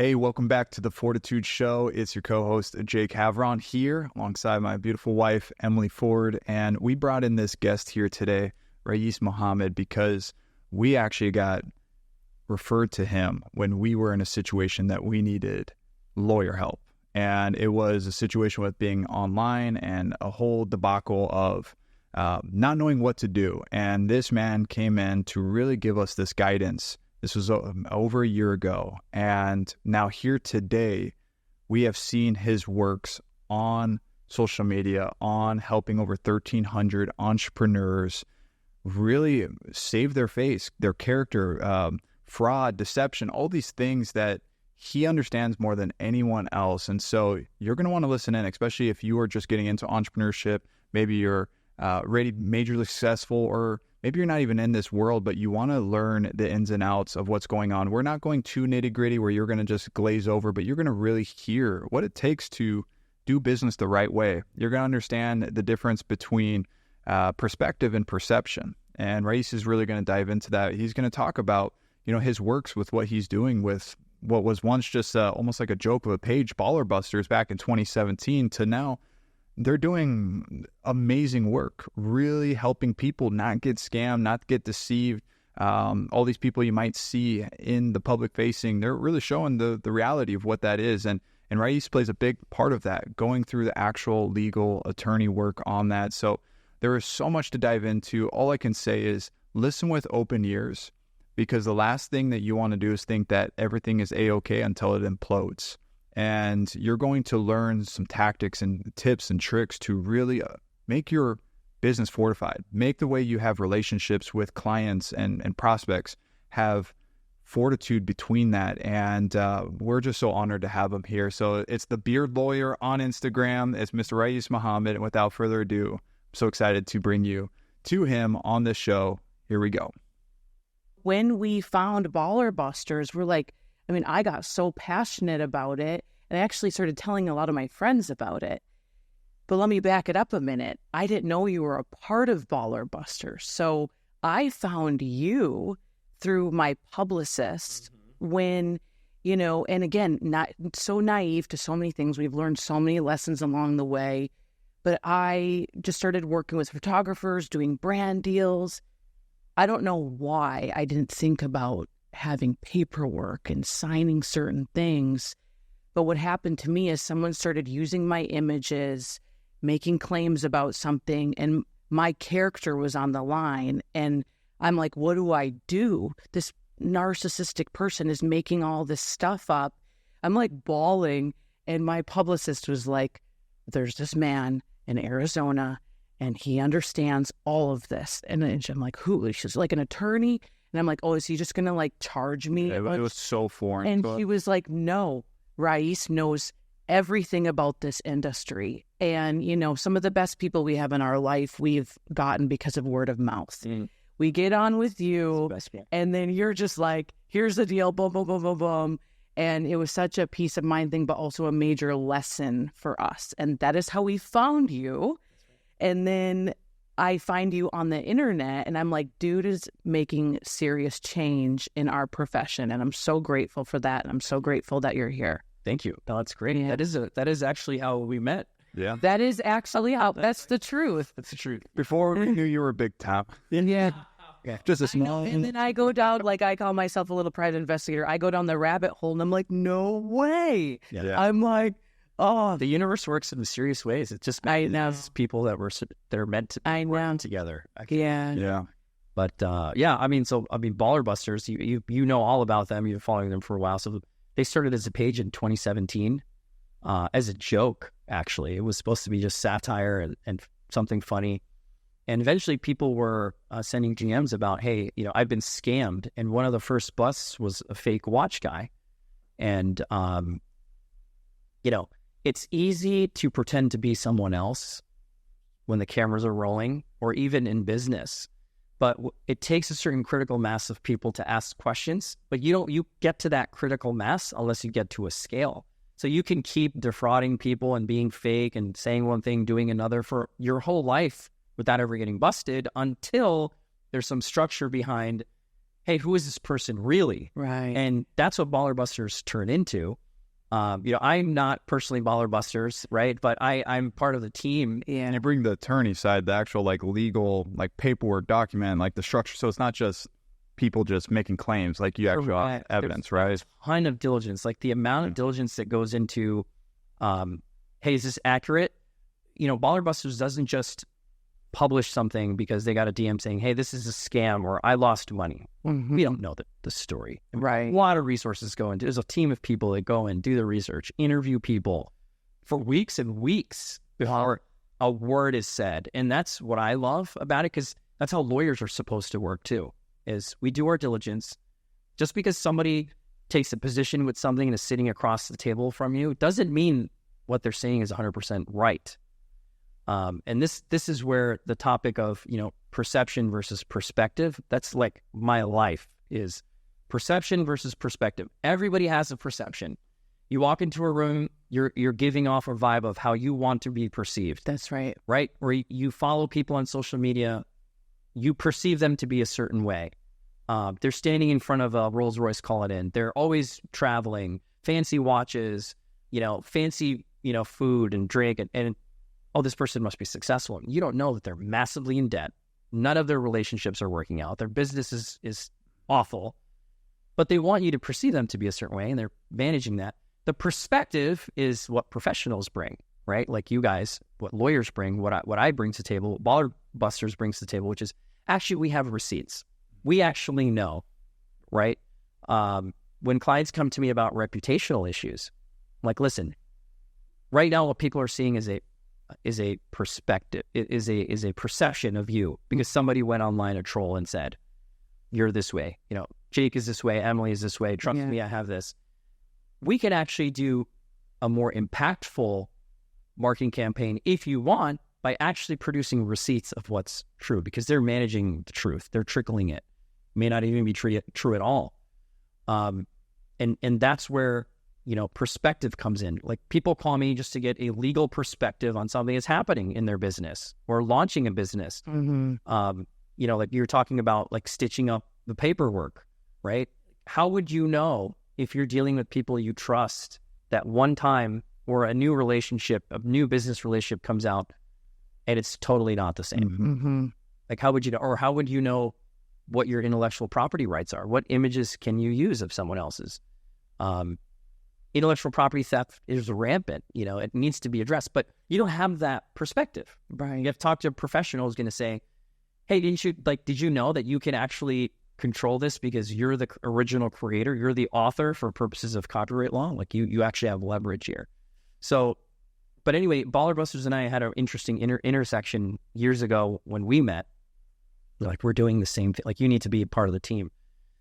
Hey, welcome back to the Fortitude Show. It's your co-host, Jake Havron, here alongside my beautiful wife, Emily Ford. And we brought in this guest here today, Raees Mohamed, because we actually got referred to him when we were in a situation that we needed lawyer help. And it was a situation with being online and a whole debacle of not knowing what to do. And this man came in to really give us this guidance. This was over a year ago. And now here today, we have seen his works on social media, on helping over 1,300 entrepreneurs really save their face, their character, fraud, deception, all these things that he understands more than anyone else. And so you're going to want to listen in, especially if you are just getting into entrepreneurship. Maybe you're already majorly successful, or maybe you're not even in this world, but you want to learn the ins and outs of what's going on. We're not going too nitty gritty where you're going to just glaze over, but you're going to really hear what it takes to do business the right way. You're going to understand the difference between perspective and perception. And Raees is really going to dive into that. He's going to talk about, his works with what he's doing with what was once just almost like a joke of a page, Baller Busters, back in 2017, to now they're doing amazing work, really helping people not get scammed, not get deceived. All these people you might see in the public facing, they're really showing the reality of what that is. And Raees plays a big part of that, going through the actual legal attorney work on that. So there is so much to dive into. All I can say is listen with open ears, because the last thing that you want to do is think that everything is A-okay until it implodes. And you're going to learn some tactics and tips and tricks to really make your business fortified, make the way you have relationships with clients and prospects have fortitude between that. And we're just so honored to have him here. So it's the Beard Lawyer on Instagram. It's Mr. Raees Mohamed. And without further ado, I'm so excited to bring you to him on this show. Here we go. When we found Baller Busters, I got so passionate about it, and I actually started telling a lot of my friends about it. But let me back it up a minute. I didn't know you were a part of Baller Busters. So I found you through my publicist when, and again, not so naive to so many things. We've learned so many lessons along the way. But I just started working with photographers, doing brand deals. I don't know why I didn't think about having paperwork and signing certain things. But what happened to me is someone started using my images, making claims about something, and my character was on the line. And I'm like, what do I do? This narcissistic person is making all this stuff up. I'm like bawling. And my publicist was like, there's this man in Arizona, and he understands all of this. And I'm like, who? She's like an attorney. And I'm like, oh, is he just going to charge me? It was so foreign. And she was like, no, Raees knows everything about this industry. And, some of the best people we have in our life, we've gotten because of word of mouth. We get on with you, and then you're just like, here's the deal, boom, boom, boom, boom, boom. And it was such a peace of mind thing, but also a major lesson for us. And that is how we found you. And then I find you on the internet, and I'm like, dude is making serious change in our profession. And I'm so grateful for that. And I'm so grateful that you're here. Thank you. No, that's great. Yeah. That is actually how we met. Yeah. That is actually how, that's the truth. That's the truth. Before we knew you were a big top. Yeah. Yeah. Just a small. And then I go down, I call myself a little private investigator. I go down the rabbit hole, and I'm like, no way. Yeah. I'm like, oh, the universe works in mysterious ways. It just makes people that are meant to work together. Yeah. Yeah. But Baller Busters, you know all about them. You've been following them for a while. So they started as a page in 2017 as a joke, actually. It was supposed to be just satire and something funny. And eventually people were sending GMs about, hey, I've been scammed. And one of the first busts was a fake watch guy. And, it's easy to pretend to be someone else when the cameras are rolling, or even in business. But it takes a certain critical mass of people to ask questions. But you get to that critical mass unless you get to a scale. So you can keep defrauding people and being fake and saying one thing, doing another for your whole life without ever getting busted, until there's some structure behind, hey, who is this person really? Right. And that's what Baller Busters turn into. I'm not personally Baller Busters, right? But I'm part of the team. And you bring the attorney side, the actual like legal, like paperwork document, like the structure. So it's not just people just making claims, like you actually have evidence, right? There's a ton of diligence, like the amount of diligence that goes into, hey, is this accurate? Baller Busters doesn't just publish something because they got a DM saying, hey, this is a scam or I lost money. Mm-hmm. We don't know the story. Right. A lot of resources go into. There's a team of people that go and do the research, interview people for weeks and weeks before a word is said. And that's what I love about it, because that's how lawyers are supposed to work too, is we do our diligence. Just because somebody takes a position with something and is sitting across the table from you doesn't mean what they're saying is 100% right. And this is where the topic of, perception versus perspective, that's like my life, is perception versus perspective. Everybody has a perception. You walk into a room, you're giving off a vibe of how you want to be perceived. That's right. Right? Or you follow people on social media, you perceive them to be a certain way. They're standing in front of a Rolls Royce, call it in. They're always traveling, fancy watches, fancy, food and drink, and oh, this person must be successful. You don't know that they're massively in debt. None of their relationships are working out. Their business is awful, but they want you to perceive them to be a certain way, and they're managing that. The perspective is what professionals bring, right? Like you guys, what lawyers bring, what I bring to the table, what Baller Busters brings to the table, which is actually we have receipts. We actually know, right? When clients come to me about reputational issues, I'm like, listen, right now what people are seeing is a perspective, is a perception of you, because somebody went online, a troll, and said, you're this way, Jake is this way, Emily is this way, trust me, I have this. We can actually do a more impactful marketing campaign if you want, by actually producing receipts of what's true, because they're managing the truth, they're trickling it, may not even be true at all. And that's where perspective comes in. Like, people call me just to get a legal perspective on something that's happening in their business or launching a business. Mm-hmm. Like you're talking about, like stitching up the paperwork, right? How would you know if you're dealing with people you trust that one time, or a new relationship, a new business relationship comes out and it's totally not the same? Mm-hmm. Like, how would you know, or how would you know what your intellectual property rights are? What images can you use of someone else's? Intellectual property theft is rampant. It needs to be addressed, but you don't have that perspective. Right. You have to talk to a professional who's going to say, hey, did you know that you can actually control this because you're the original creator, you're the author for purposes of copyright law? Like, you actually have leverage here. So, but anyway, Baller Busters and I had an interesting intersection years ago when we met. Like, we're doing the same thing. Like, you need to be a part of the team.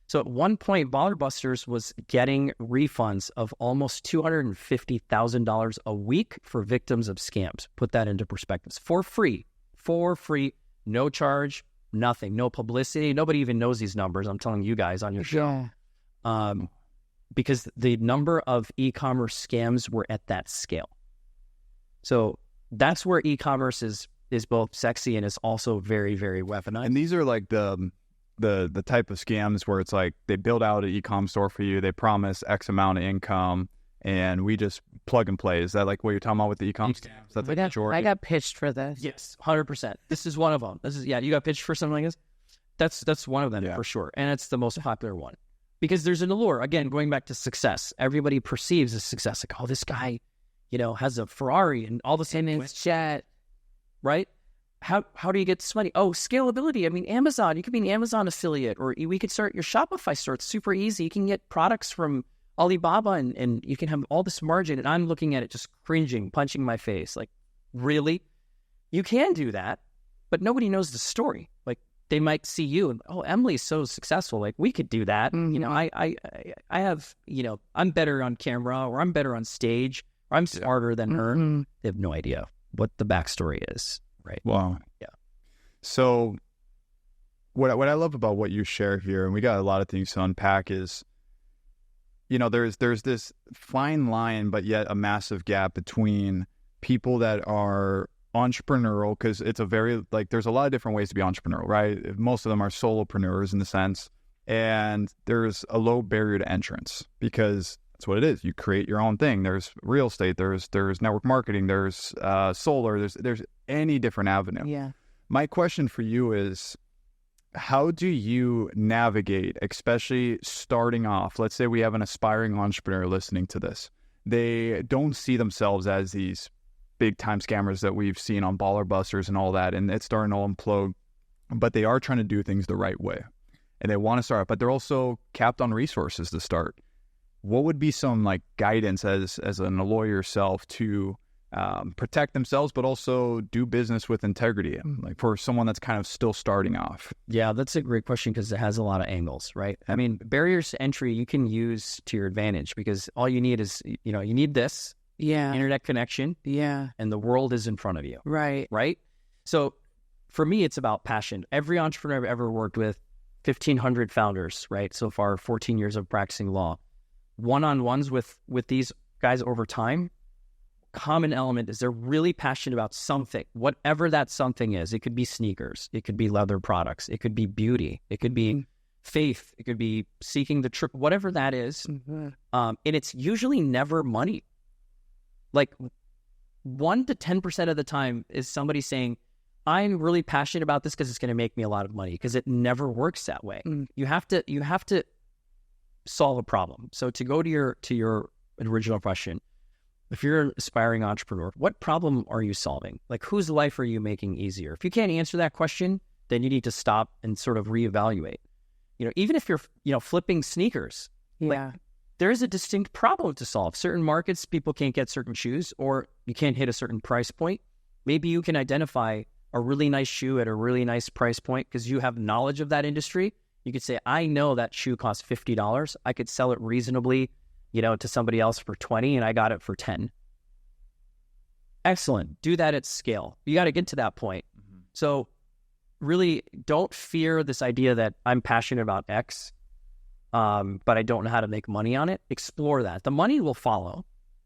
So at one point, Baller Busters was getting refunds of almost $250,000 a week for victims of scams. Put that into perspective. For free, no charge, nothing, no publicity. Nobody even knows these numbers. I'm telling you guys on your show. Because the number of e-commerce scams were at that scale. So that's where e-commerce is both sexy and is also very, very weaponized. And these are like the type of scams where it's like they build out an e-com store for you, they promise X amount of income, and we just plug and play. Is that like what you're talking about with the e-com scams? That's the majority? I got pitched for this. Yes, 100%. This is one of them. You got pitched for something like this? That's one of them for sure. And it's the most popular one. Because there's an allure. Again, going back to success. Everybody perceives a success. Like, oh, this guy, has a Ferrari and all the same his jet. Right? How do you get this money? Oh, scalability. I mean, Amazon. You could be an Amazon affiliate, or we could start your Shopify store. It's super easy. You can get products from Alibaba and you can have all this margin. And I'm looking at it just cringing, punching my face. Like, really? You can do that, but nobody knows the story. Like, they might see you and, oh, Emily's so successful. Like, we could do that. Mm-hmm. I have, I'm better on camera, or I'm better on stage, or I'm smarter than her. Mm-hmm. They have no idea what the backstory is. Right. Wow. Yeah. So what I love about what you share here, and we got a lot of things to unpack, is, there's this fine line, but yet a massive gap between people that are entrepreneurial, because it's a very, like, there's a lot of different ways to be entrepreneurial, right? Most of them are solopreneurs in the sense, and there's a low barrier to entrance because that's what it is. You create your own thing. There's real estate, there's network marketing, there's solar, there's any different avenue. Yeah. My question for you is, how do you navigate, especially starting off? Let's say we have an aspiring entrepreneur listening to this. They don't see themselves as these big time scammers that we've seen on Baller Busters and all that, and it's starting to implode, but they are trying to do things the right way and they want to start, but they're also capped on resources to start. What would be some like guidance as a lawyer yourself to protect themselves, but also do business with integrity, like for someone that's kind of still starting off? Yeah, that's a great question because it has a lot of angles, right? I mean, barriers to entry you can use to your advantage because all you need is, you need this internet connection, and the world is in front of you, right? So for me, it's about passion. Every entrepreneur I've ever worked with, 1,500 founders, right? So far, 14 years of practicing law, one-on-ones with these guys over time. Common element is they're really passionate about something, whatever that something is. It could be sneakers, it could be leather products, it could be beauty, it could be faith, it could be seeking the truth, whatever that is. And it's usually never money. Like 1 to 10% of the time is somebody saying, I'm really passionate about this because it's going to make me a lot of money, because it never works that way. You have to solve a problem. So to go to your original question, if you're an aspiring entrepreneur, what problem are you solving? Like, whose life are you making easier? If you can't answer that question, then you need to stop and sort of reevaluate. Even if you're, flipping sneakers, like, there is a distinct problem to solve. Certain markets, people can't get certain shoes, or you can't hit a certain price point. Maybe you can identify a really nice shoe at a really nice price point because you have knowledge of that industry. You could say, I know that shoe costs $50. I could sell it reasonably, to somebody else for $20, and I got it for $10. Excellent. Do that at scale. You got to get to that point. So really don't fear this idea that I'm passionate about X, but I don't know how to make money on it. Explore that. The money will follow.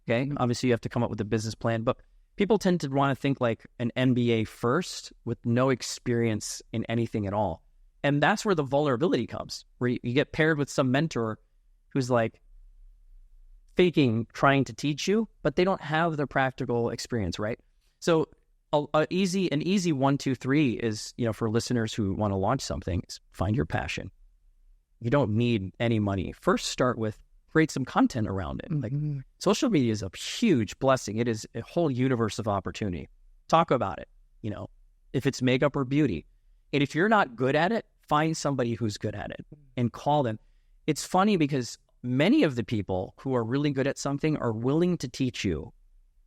Okay. Obviously you have to come up with a business plan, but people tend to want to think like an MBA first with no experience in anything at all. And that's where the vulnerability comes, where you get paired with some mentor who's like faking, trying to teach you, but they don't have the practical experience, right? So an easy 1, 2, 3 is, for listeners who want to launch something, is find your passion. You don't need any money. First, start with create some content around it. Like social media is a huge blessing. It is a whole universe of opportunity. Talk about it, if it's makeup or beauty. And if you're not good at it, find somebody who's good at it and call them. It's funny because many of the people who are really good at something are willing to teach you.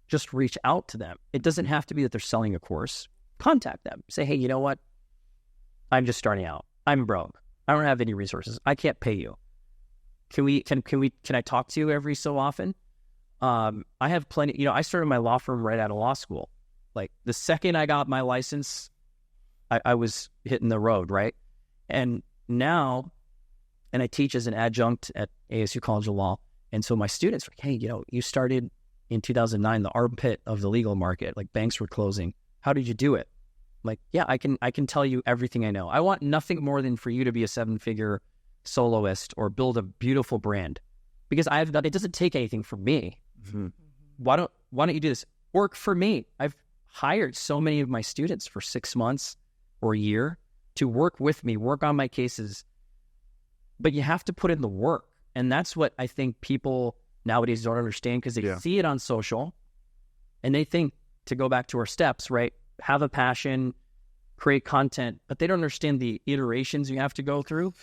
Just reach out to them. It doesn't have to be that they're selling a course. Contact them. Say, hey, you know what? I'm just starting out. I'm broke. I don't have any resources. I can't pay you. Can I talk to you every so often? I have plenty, I started my law firm right out of law school. Like the second I got my license, I was hitting the road, right? And now, and I teach as an adjunct at ASU College of Law. And so my students are like, hey, you started in 2009, the armpit of the legal market, like banks were closing. How did you do it? I'm like, yeah, I can tell you everything I know. I want nothing more than for you to be a 7-figure soloist or build a beautiful brand, because it doesn't take anything from me. Why don't you do this? Work for me. I've hired so many of my students for 6 months or a year to work with me, work on my cases, but you have to put in the work. And that's what I think people nowadays don't understand, because they see it on social and they think, to go back to our steps, right? Have a passion, create content, but they don't understand the iterations you have to go through.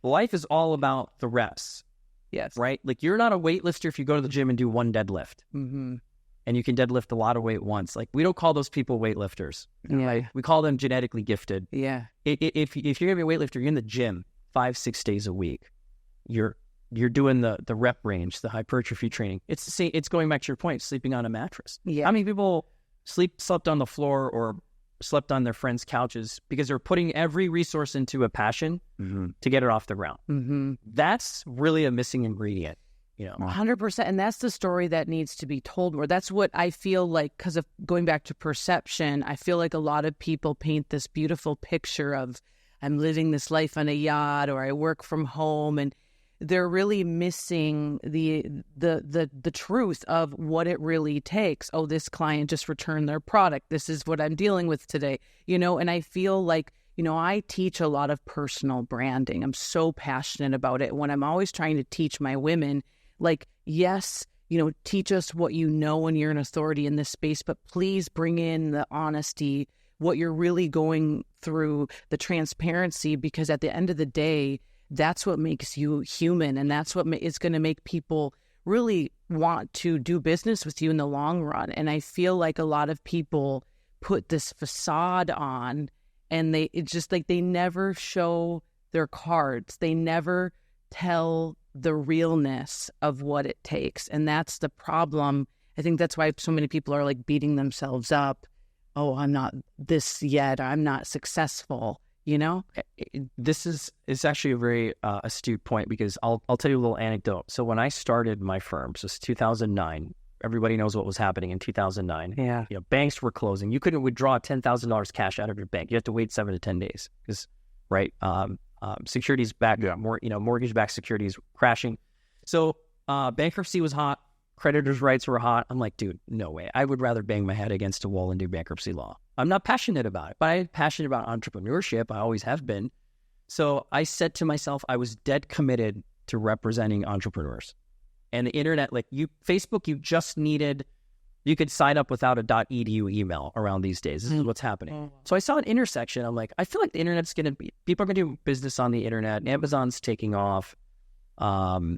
Life is all about the reps. Yes. Right? Like, you're not a weightlifter if you go to the gym and do one deadlift. And you can deadlift a lot of weight once. Like, we don't call those people weightlifters. Right? We call them genetically gifted. Yeah. If you're going to be a weightlifter, you're in the gym 5-6 days a week. You're doing the rep range, the hypertrophy training. It's the same. It's going back to your point, sleeping on a mattress. Yeah. How many people slept on the floor or slept on their friends' couches because they're putting every resource into a passion to get it off the ground? That's really a missing ingredient. 100%. And that's the story that needs to be told more. That's what I feel like, because of going back to perception, I feel like a lot of people paint this beautiful picture of I'm living this life on a yacht, or I work from home, and they're really missing the truth of what it really takes. Oh, this client just returned their product. This is what I'm dealing with today, and I feel like, I teach a lot of personal branding. I'm so passionate about it. When I'm always trying to teach my women, like, yes, teach us what you know when you're an authority in this space, but please bring in the honesty, what you're really going through, the transparency, because at the end of the day, that's what makes you human, and that's what is going to make people really want to do business with you in the long run. And I feel like a lot of people put this facade on, and it's just like they never show their cards. They never tell the realness of what it takes. And that's the problem. I think that's why so many people are like beating themselves up. Oh, I'm not this yet. I'm not successful. This is actually a very astute point, because I'll tell you a little anecdote. So when I started my firm, so it's 2009, everybody knows what was happening in 2009. Yeah. Banks were closing. You couldn't withdraw $10,000 cash out of your bank. You had to wait 7 to 10 days because, right, securities backed, mortgage-backed securities crashing. So bankruptcy was hot. Creditors' rights were hot. I'm like, dude, no way. I would rather bang my head against a wall and do bankruptcy law. I'm not passionate about it, but I'm passionate about entrepreneurship. I always have been. So I said to myself, I was dead committed to representing entrepreneurs. And the internet, like Facebook, you could sign up without a .edu email around these days. This is what's happening. So I saw an intersection. I'm like, I feel like the internet's people are going to do business on the internet. Amazon's taking off.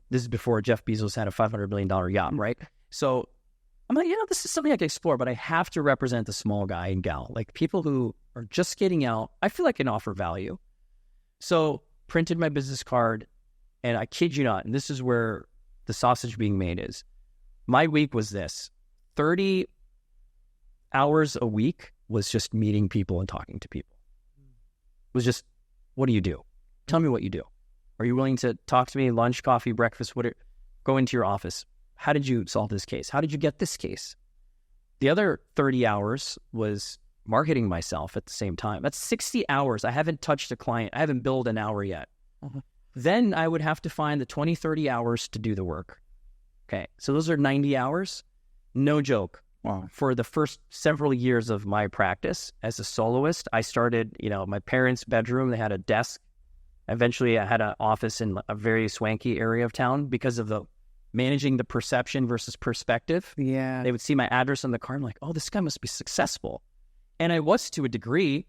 This is before Jeff Bezos had a $500 million yacht, right? So I'm like, this is something I can explore, but I have to represent the small guy and gal, like people who are just getting out. I feel like I can offer value. So printed my business card, and I kid you not, and this is where the sausage being made is. My week was this: 30 hours a week was just meeting people and talking to people. It was just, what do you do? Tell me what you do. Are you willing to talk to me? Lunch, coffee, breakfast, go into your office. How did you solve this case? How did you get this case? The other 30 hours was marketing myself at the same time. That's 60 hours. I haven't touched a client. I haven't billed an hour yet. Then I would have to find the 20, 30 hours to do the work. Okay, so those are 90 hours. No joke. Wow. For the first several years of my practice as a soloist, I started, my parents' bedroom. They had a desk. Eventually, I had an office in a very swanky area of town because of the managing the perception versus perspective. Yeah. They would see my address on the card. I'm like, oh, this guy must be successful. And I was to a degree,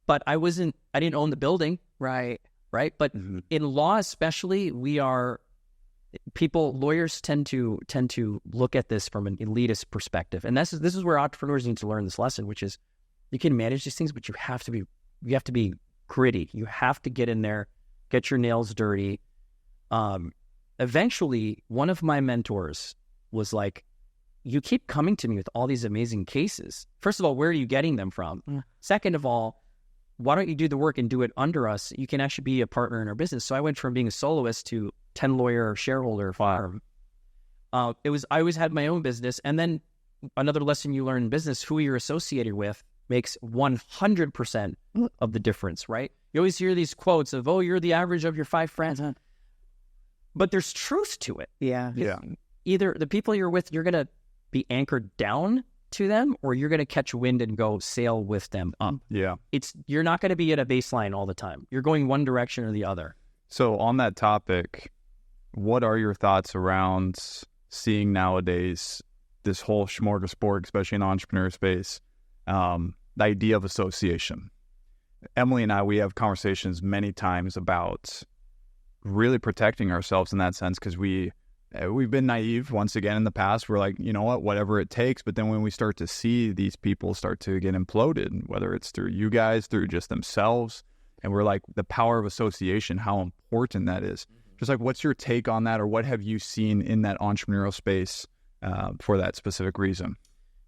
but I didn't own the building. Right. But in law especially, lawyers tend to look at this from an elitist perspective. And this is where entrepreneurs need to learn this lesson, which is you can manage these things, but you have to be gritty. You have to get in there, get your nails dirty. Eventually, one of my mentors was like, you keep coming to me with all these amazing cases. First of all, where are you getting them from? Second of all, why don't you do the work and do it under us? You can actually be a partner in our business. So I went from being a soloist to 10 lawyer shareholder firm. I always had my own business. And then another lesson you learn in business, who you're associated with makes 100% of the difference, right? You always hear these quotes of, oh, you're the average of your 5 friends. But there's truth to it. Yeah. Either the people you're with, you're going to be anchored down to them, or you're going to catch wind and go sail with them up. Yeah. You're not going to be at a baseline all the time. You're going one direction or the other. So on that topic, what are your thoughts around seeing nowadays this whole smorgasbord, especially in the entrepreneur space, the idea of association? Emily and I, we have conversations many times about really protecting ourselves in that sense, because we've been naive once again in the past. We're like, you know what, whatever it takes. But then when we start to see these people start to get imploded, whether it's through you guys, through just themselves, and we're like, the power of association, how important that is. Just like, what's your take on that, or what have you seen in that entrepreneurial space for that specific reason?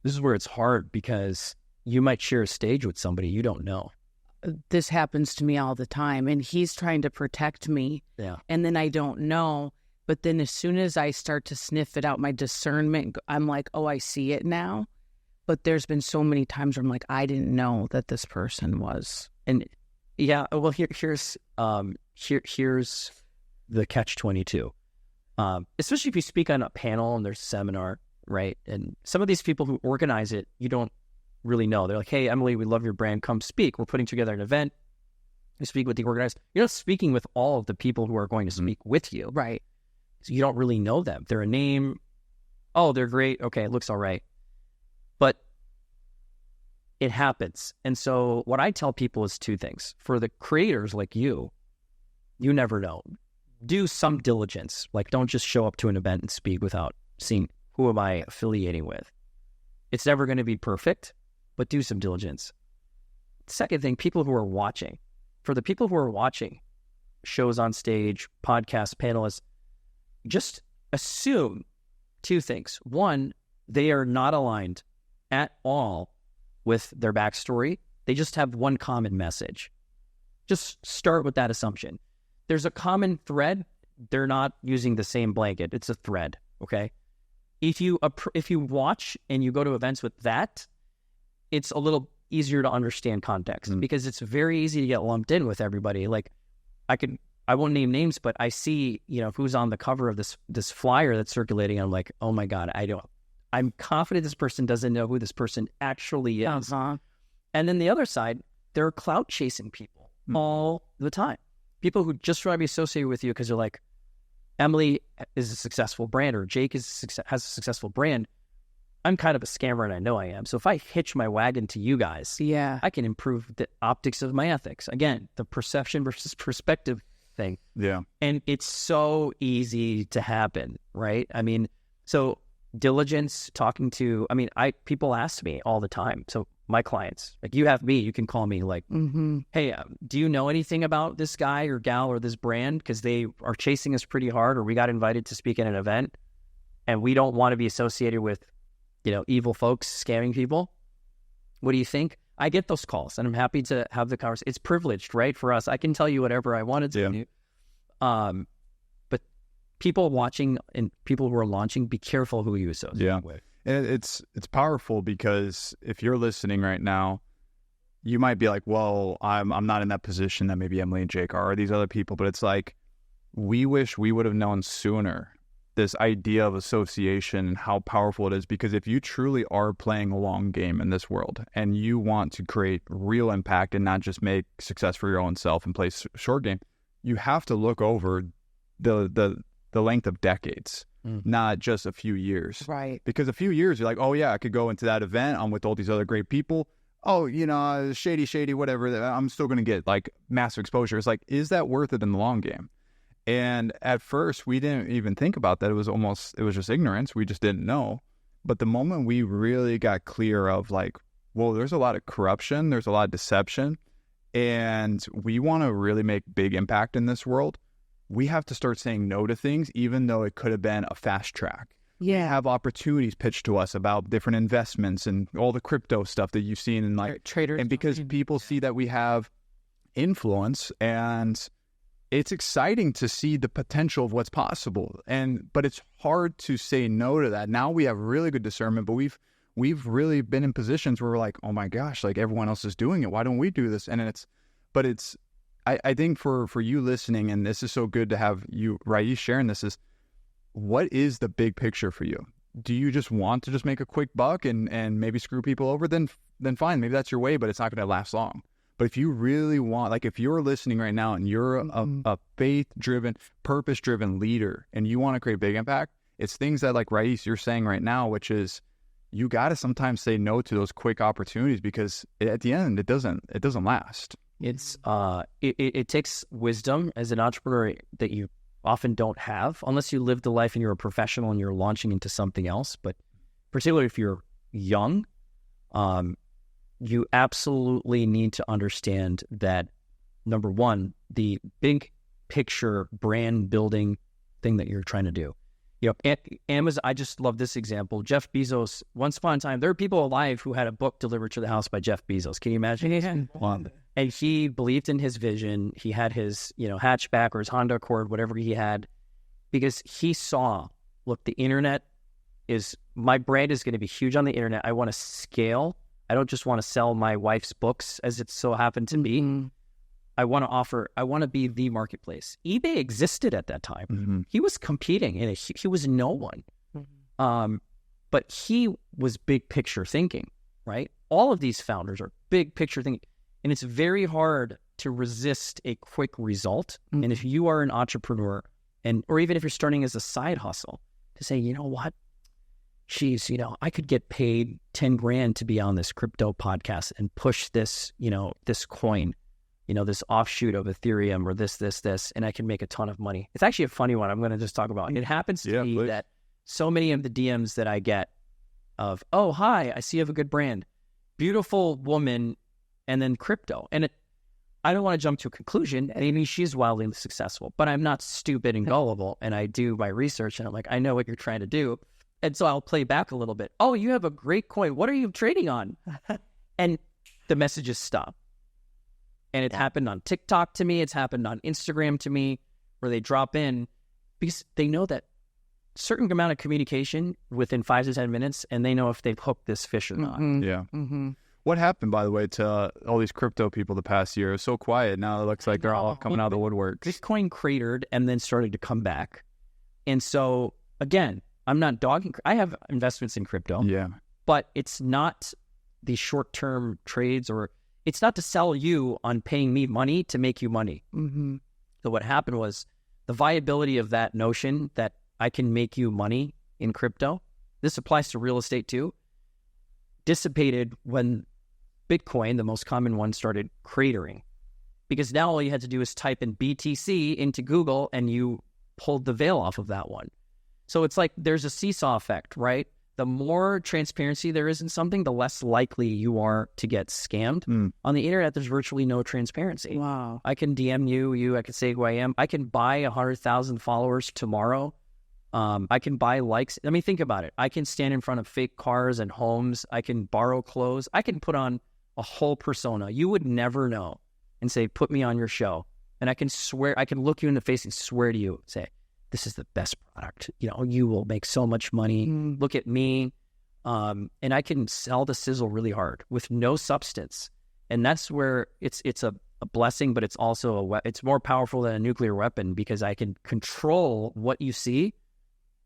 This is where it's hard, because you might share a stage with somebody you don't know. This happens to me all the time, and he's trying to protect me. Yeah. And then I don't know. But then as soon as I start to sniff it out, my discernment, I'm like, oh, I see it now. But there's been so many times where I'm like, I didn't know that this person was. And Yeah. Well, here's the catch-22. Especially if you speak on a panel and there's a seminar, right? And some of these people who organize it, you don't really know. They're like, hey, Emily, we love your brand. Come speak. We're putting together an event. You speak with the organizer. You're not speaking with all of the people who are going to speak with you. Right. So you don't really know them. They're a name. Oh, they're great. Okay, it looks all right. But it happens. And so what I tell people is two things. For the creators like you never know. Do some diligence. Like, don't just show up to an event and speak without seeing who am I affiliating with. It's never going to be perfect, but do some diligence. Second thing, people who are watching. For the people who are watching shows on stage, podcasts, panelists, just assume two things. One, they are not aligned at all with their backstory. They just have one common message. Just start with that assumption. There's a common thread. They're not using the same blanket. It's a thread, okay? If you watch and you go to events with that, it's a little easier to understand context because it's very easy to get lumped in with everybody. Like, I won't name names, but I see, who's on the cover of this flyer that's circulating. I'm like, oh my God, I'm confident this person doesn't know who this person actually is. Uh-huh. And then the other side, there are clout chasing people all the time. People who just try to be associated with you because they're like, Emily is a successful brand or Jake has a successful brand. I'm kind of a scammer and I know I am. So if I hitch my wagon to you guys, I can improve the optics of my ethics. Again, the perception versus perspective thing. Yeah. And it's so easy to happen, right? I mean, so diligence, people ask me all the time. So my clients, like you have me, you can call me like, hey, do you know anything about this guy or gal or this brand? Because they are chasing us pretty hard, or we got invited to speak at an event and we don't want to be associated with, evil folks scamming people. What do you think? I get those calls and I'm happy to have the conversation. It's privileged, right? For us, I can tell you whatever I wanted to do. But people watching and people who are launching, be careful who you associate with. And it's powerful because if you're listening right now, you might be like, well, I'm not in that position that maybe Emily and Jake are, or these other people. But it's like, we wish we would have known sooner this idea of association and how powerful it is. Because if you truly are playing a long game in this world and you want to create real impact and not just make success for your own self and play short game, you have to look over the length of decades. Not just a few years. Right. Because a few years, you're like, oh yeah, I could go into that event. I'm with all these other great people. Oh, shady, whatever. I'm still going to get like massive exposure. It's like, is that worth it in the long game? And at first, we didn't even think about that. It was just ignorance. We just didn't know. But the moment we really got clear of like, well, there's a lot of corruption. There's a lot of deception. And we want to really make big impact in this world. We have to start saying no to things, even though it could have been a fast track. Yeah. We have opportunities pitched to us about different investments and all the crypto stuff that you've seen in like traders. And because people see that we have influence, and it's exciting to see the potential of what's possible. But it's hard to say no to that. Now we have really good discernment, but we've really been in positions where we're like, oh my gosh, like everyone else is doing it. Why don't we do this? And I think for you listening, and this is so good to have you, Raees, sharing this, is what is the big picture for you? Do you just want to just make a quick buck and maybe screw people over? Then fine, maybe that's your way, but it's not going to last long. But if you really want, like if you're listening right now and you're a faith-driven, purpose-driven leader and you want to create big impact, it's things that like Raees, you're saying right now, which is you got to sometimes say no to those quick opportunities because at the end, it doesn't last. It's it takes wisdom as an entrepreneur that you often don't have unless you live the life and you're a professional and you're launching into something else. But particularly if you're young, you absolutely need to understand that, number one, the big picture brand building thing that you're trying to do. Amazon, I just love this example. Jeff Bezos, once upon a time, there are people alive who had a book delivered to the house by Jeff Bezos. Can you imagine? Yeah. And he believed in his vision. He had his, hatchback or his Honda Accord, whatever he had, because he saw, look, the internet my brand is going to be huge on the internet. I want to scale. I don't just want to sell my wife's books as it so happened to be. I want to be the marketplace. eBay existed at that time. Mm-hmm. He was competing, and he was no one. Mm-hmm. But he was big picture thinking, right? All of these founders are big picture thinking. And it's very hard to resist a quick result. Mm-hmm. And if you are an entrepreneur, or even if you're starting as a side hustle, to say, you know what? Geez, I could get paid 10 grand to be on this crypto podcast and push this, this coin, this offshoot of Ethereum or this, and I can make a ton of money. It's actually a funny one I'm going to just talk about. It happens to be that so many of the DMs that I get of, oh, hi, I see you have a good brand, beautiful woman, and then crypto. And I don't want to jump to a conclusion. I mean, she's wildly successful, but I'm not stupid and gullible. And I do my research, and I'm like, I know what you're trying to do. And so I'll play back a little bit. Oh, you have a great coin. What are you trading on? And the messages stop. And it happened on TikTok to me. It's happened on Instagram to me, where they drop in because they know that certain amount of communication within 5 to 10 minutes, and they know if they've hooked this fish or not. Mm-hmm. Yeah. Mm-hmm. What happened, by the way, to all these crypto people the past year? It was so quiet. Now it looks like they're all coming out of the woodworks. Bitcoin cratered and then started to come back. And so, again, I'm not dogging. I have investments in crypto. Yeah. But it's not the short-term trades, or it's not to sell you on paying me money to make you money. Mm-hmm. So what happened was the viability of that notion that I can make you money in crypto, this applies to real estate too, dissipated when Bitcoin, the most common one, started cratering. Because now all you had to do is type in BTC into Google and you pulled the veil off of that one. So it's like there's a seesaw effect, right? The more transparency there is in something, the less likely you are to get scammed. On the internet, there's virtually no transparency. Wow. I can DM you, I can say who I am. I can buy 100,000 followers tomorrow. I can buy likes. I mean, think about it. I can stand in front of fake cars and homes. I can borrow clothes. I can put on a whole persona. You would never know, and say, put me on your show. And I can swear, I can look you in the face and swear to you, say, this is the best product. You will make so much money. Look at me. And I can sell the sizzle really hard with no substance. And that's where it's a blessing, but it's also it's more powerful than a nuclear weapon, because I can control what you see,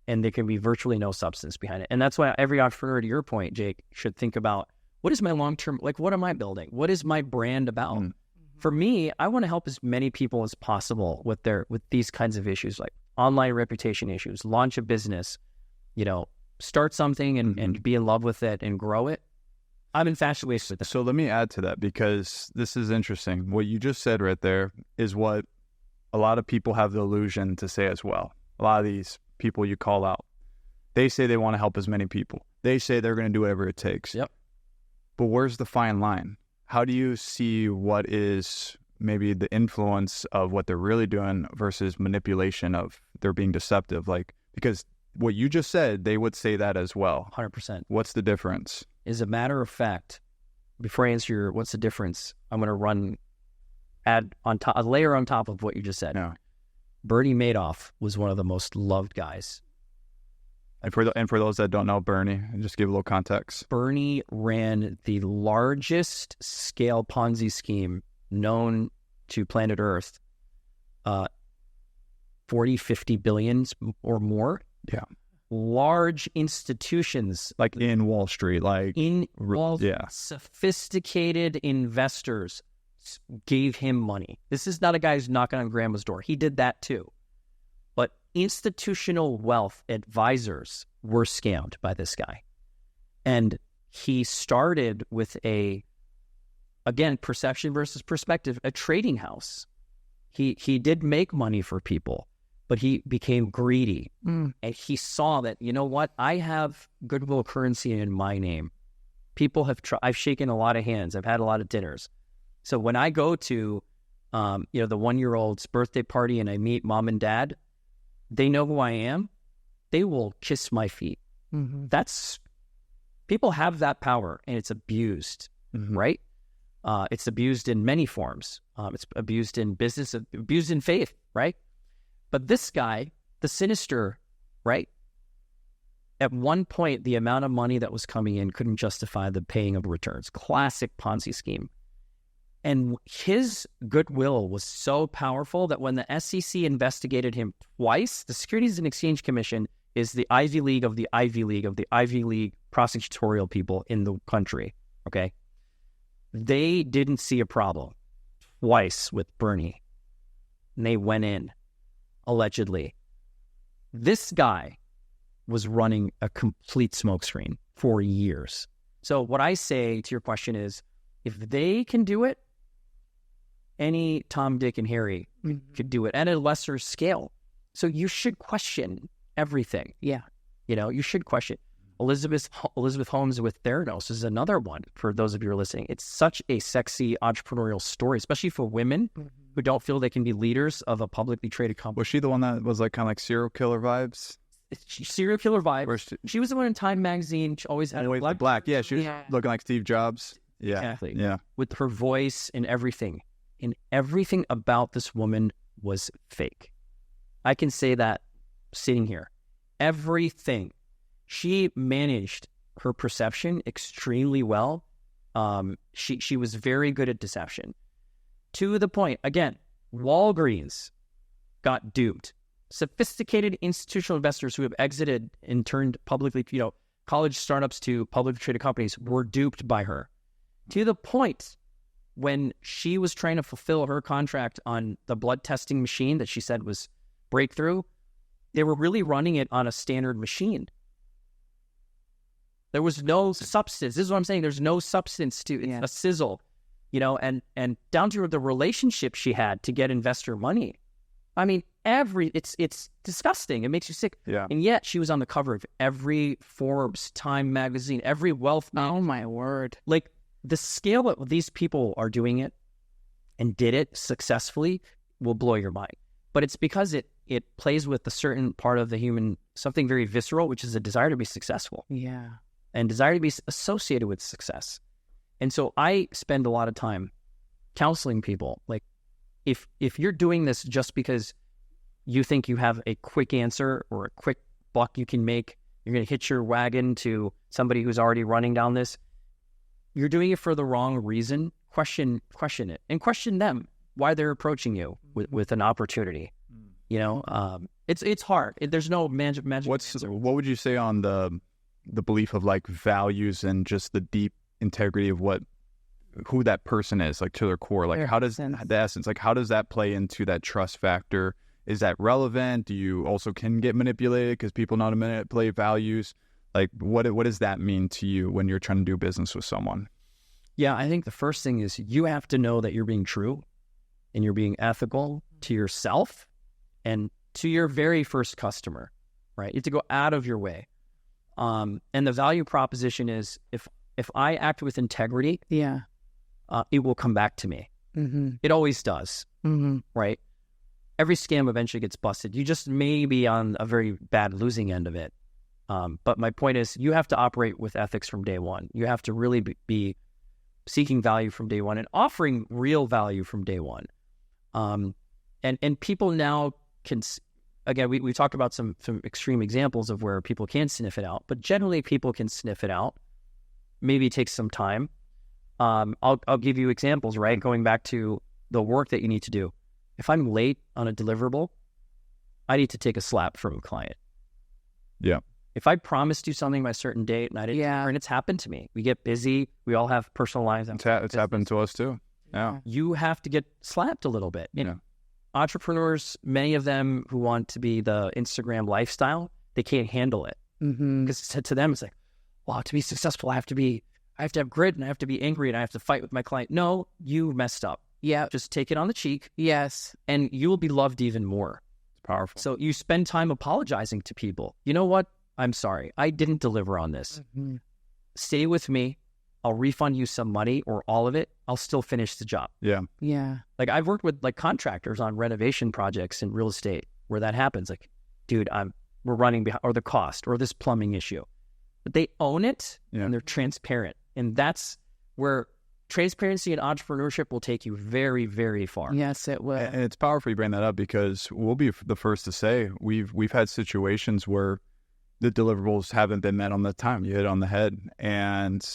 and there can be virtually no substance behind it. And that's why every entrepreneur, to your point, Jake, should think about, what is my long-term, what am I building? What is my brand about? For me, I want to help as many people as possible with these kinds of issues, like online reputation issues, launch a business, start something and be in love with it and grow it. I'm infatuated with it. So let me add to that, because this is interesting. What you just said right there is what a lot of people have the illusion to say as well. A lot of these people you call out, they say they want to help as many people. They say they're going to do whatever it takes. Yep. But where's the fine line? How do you see what is maybe the influence of what they're really doing versus manipulation of they're being deceptive? Because what you just said, they would say that as well. 100%. What's the difference? As a matter of fact, before I answer your what's the difference, I'm going to add a layer on top of what you just said. Yeah. Bernie Madoff was one of the most loved guys. And for those that don't know Bernie, just give a little context. Bernie ran the largest scale Ponzi scheme known to planet Earth, 40, 50 billions or more. Yeah. Large institutions. Like in Wall Street, sophisticated investors gave him money. This is not a guy who's knocking on grandma's door. He did that too. But institutional wealth advisors were scammed by this guy. And he started with again, perception versus perspective, a trading house. He did make money for people, but he became greedy. And he saw that, you know what? I have goodwill currency in my name. People have I've shaken a lot of hands. I've had a lot of dinners. So when I go to, the 1-year-old's birthday party and I meet mom and dad, they know who I am. They will kiss my feet. People have that power, and it's abused, right? It's abused in many forms. It's abused in business, abused in faith, right? But this guy, the sinister, right? At one point, the amount of money that was coming in couldn't justify the paying of returns. Classic Ponzi scheme. And his goodwill was so powerful that when the SEC investigated him twice, the Securities and Exchange Commission is the Ivy League of the Ivy League of the Ivy League prosecutorial people in the country, okay? They didn't see a problem twice with Bernie. And they went in, allegedly. This guy was running a complete smokescreen for years. So what I say to your question is, if they can do it, any Tom, Dick, and Harry could do it at a lesser scale. So you should question everything. Yeah. You know, you should question. Elizabeth Holmes with Theranos is another one for those of you who are listening. It's such a sexy entrepreneurial story, especially for women who don't feel they can be leaders of a publicly traded company. Was she the one that was like kind of like serial killer vibes? Serial killer vibe. She was the one in Time magazine. She always had a black. Yeah, she was looking like Steve Jobs. Yeah, exactly. Yeah, with her voice and everything. And everything about this woman was fake. I can say that sitting here. Everything. She managed her perception extremely well. She was very good at deception. To the point, again, Walgreens got duped. Sophisticated institutional investors who have exited and turned publicly, college startups to publicly traded companies were duped by her. To the point when she was trying to fulfill her contract on the blood testing machine that she said was breakthrough, they were really running it on a standard machine. There was no substance. This is what I'm saying. There's no substance to it. It's a sizzle, and down to the relationship she had to get investor money. I mean, it's disgusting. It makes you sick. Yeah. And yet she was on the cover of every Forbes, Time magazine, every wealth magazine. Oh my word. Like the scale that these people are doing it and did it successfully will blow your mind. But it's because it plays with a certain part of the human, something very visceral, which is a desire to be successful. Yeah. And desire to be associated with success. And so I spend a lot of time counseling people. Like, if you're doing this just because you think you have a quick answer or a quick buck you can make, you're going to hitch your wagon to somebody who's already running down this, you're doing it for the wrong reason. Question it, and question them why they're approaching you with an opportunity. It's hard. There's no magic answer. What would you say on the belief of like values and just the deep integrity of who that person is, like to their core? Like, how does the essence, like, how does that play into that trust factor? Is that relevant? Do you also can get manipulated because people know how to manipulate values? Like, what does that mean to you when you're trying to do business with someone? Yeah, I think the first thing is you have to know that you're being true and you're being ethical to yourself and to your very first customer, right? You have to go out of your way. And the value proposition is if I act with integrity, it will come back to me. Mm-hmm. It always does, right? Every scam eventually gets busted. You just may be on a very bad losing end of it. But my point is you have to operate with ethics from day one. You have to really be seeking value from day one and offering real value from day one. And people now can, again, we talked about some extreme examples of where people can sniff it out, but generally people can sniff it out. Maybe it takes some time. I'll give you examples, right? Going back to the work that you need to do. If I'm late on a deliverable, I need to take a slap from a client. Yeah. If I promised you something by a certain date and I didn't, and it's happened to me. We get busy. We all have personal lives. It's happened to us too. Yeah. You have to get slapped a little bit. Entrepreneurs, many of them who want to be the Instagram lifestyle, they can't handle it. Because to them, it's like, well, to be successful, I have to have grit and I have to be angry and I have to fight with my client. No, you messed up. Yeah. Just take it on the cheek. Yes. And you will be loved even more. It's powerful. So you spend time apologizing to people. You know what? I'm sorry. I didn't deliver on this. Stay with me. I'll refund you some money or all of it. I'll still finish the job. Yeah. Yeah. Like I've worked with like contractors on renovation projects in real estate where that happens. Like, dude, we're running behind, or the cost or this plumbing issue. But they own it and they're transparent. And that's where transparency and entrepreneurship will take you very, very far. Yes, it will. And it's powerful you bring that up because we'll be the first to say we've had situations where the deliverables haven't been met on the time. You hit it on the head. And,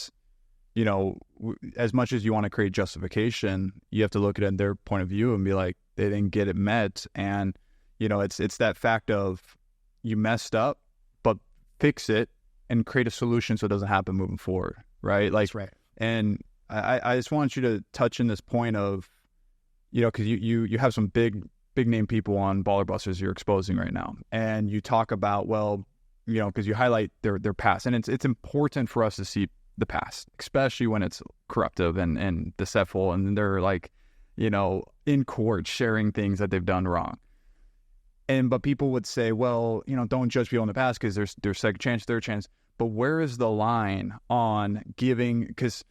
as much as you want to create justification, you have to look at it in their point of view and be like, they didn't get it met. And, it's that fact of you messed up, but fix it and create a solution so it doesn't happen moving forward, right? Like, That's right. And I just want you to touch in this point of, because you have some big name people on Baller Busters you're exposing right now. And you talk about, well, because you highlight their past. And it's important for us to see the past, especially when it's corruptive and deceitful. And they're like, in court sharing things that they've done wrong. But people would say, well, don't judge people in the past because there's second chance, third chance. But where is the line on giving? Because,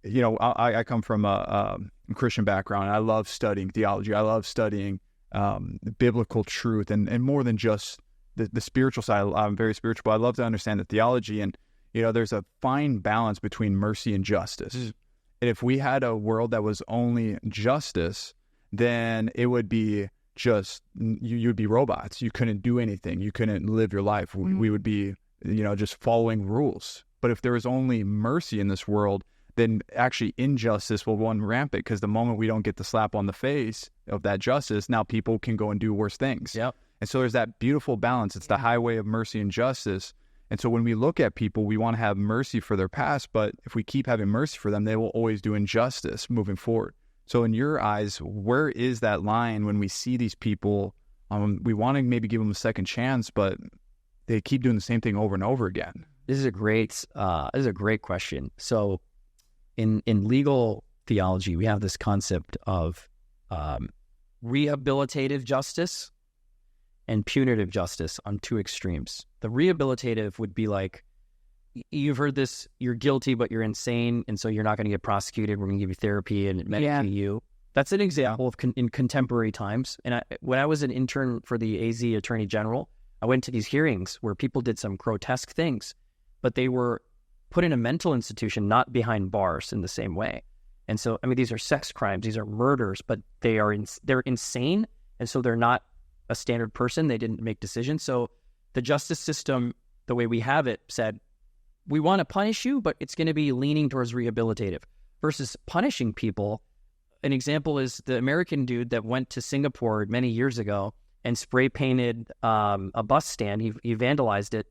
I come from a Christian background. I love studying theology. I love studying biblical truth and more than just the spiritual side. I'm very spiritual, but I love to understand the theology. And, there's a fine balance between mercy and justice. And if we had a world that was only justice, then it would be just, you'd be robots. You couldn't do anything. You couldn't live your life. We would be, just following rules. But if there was only mercy in this world, then actually injustice will run rampant, because the moment we don't get the slap on the face of that justice, now people can go and do worse things. Yep. And so there's that beautiful balance. It's the highway of mercy and justice. And so when we look at people, we want to have mercy for their past, but if we keep having mercy for them, they will always do injustice moving forward. So in your eyes, where is that line when we see these people? We want to maybe give them a second chance, but they keep doing the same thing over and over again. This is a great question. So in legal theology, we have this concept of rehabilitative justice and punitive justice on two extremes. The rehabilitative would be like, you've heard this, you're guilty, but you're insane, and so you're not going to get prosecuted. We're going to give you therapy and medicate you. That's an example of in contemporary times. And when I was an intern for the AZ Attorney General, I went to these hearings where people did some grotesque things, but they were put in a mental institution, not behind bars in the same way. And so, these are sex crimes, these are murders, but they're insane, and so they're not a standard person. They didn't make decisions. So the justice system, the way we have it, said, we want to punish you, but it's going to be leaning towards rehabilitative versus punishing people. An example is the American dude that went to Singapore many years ago and spray painted a bus stand. He vandalized it.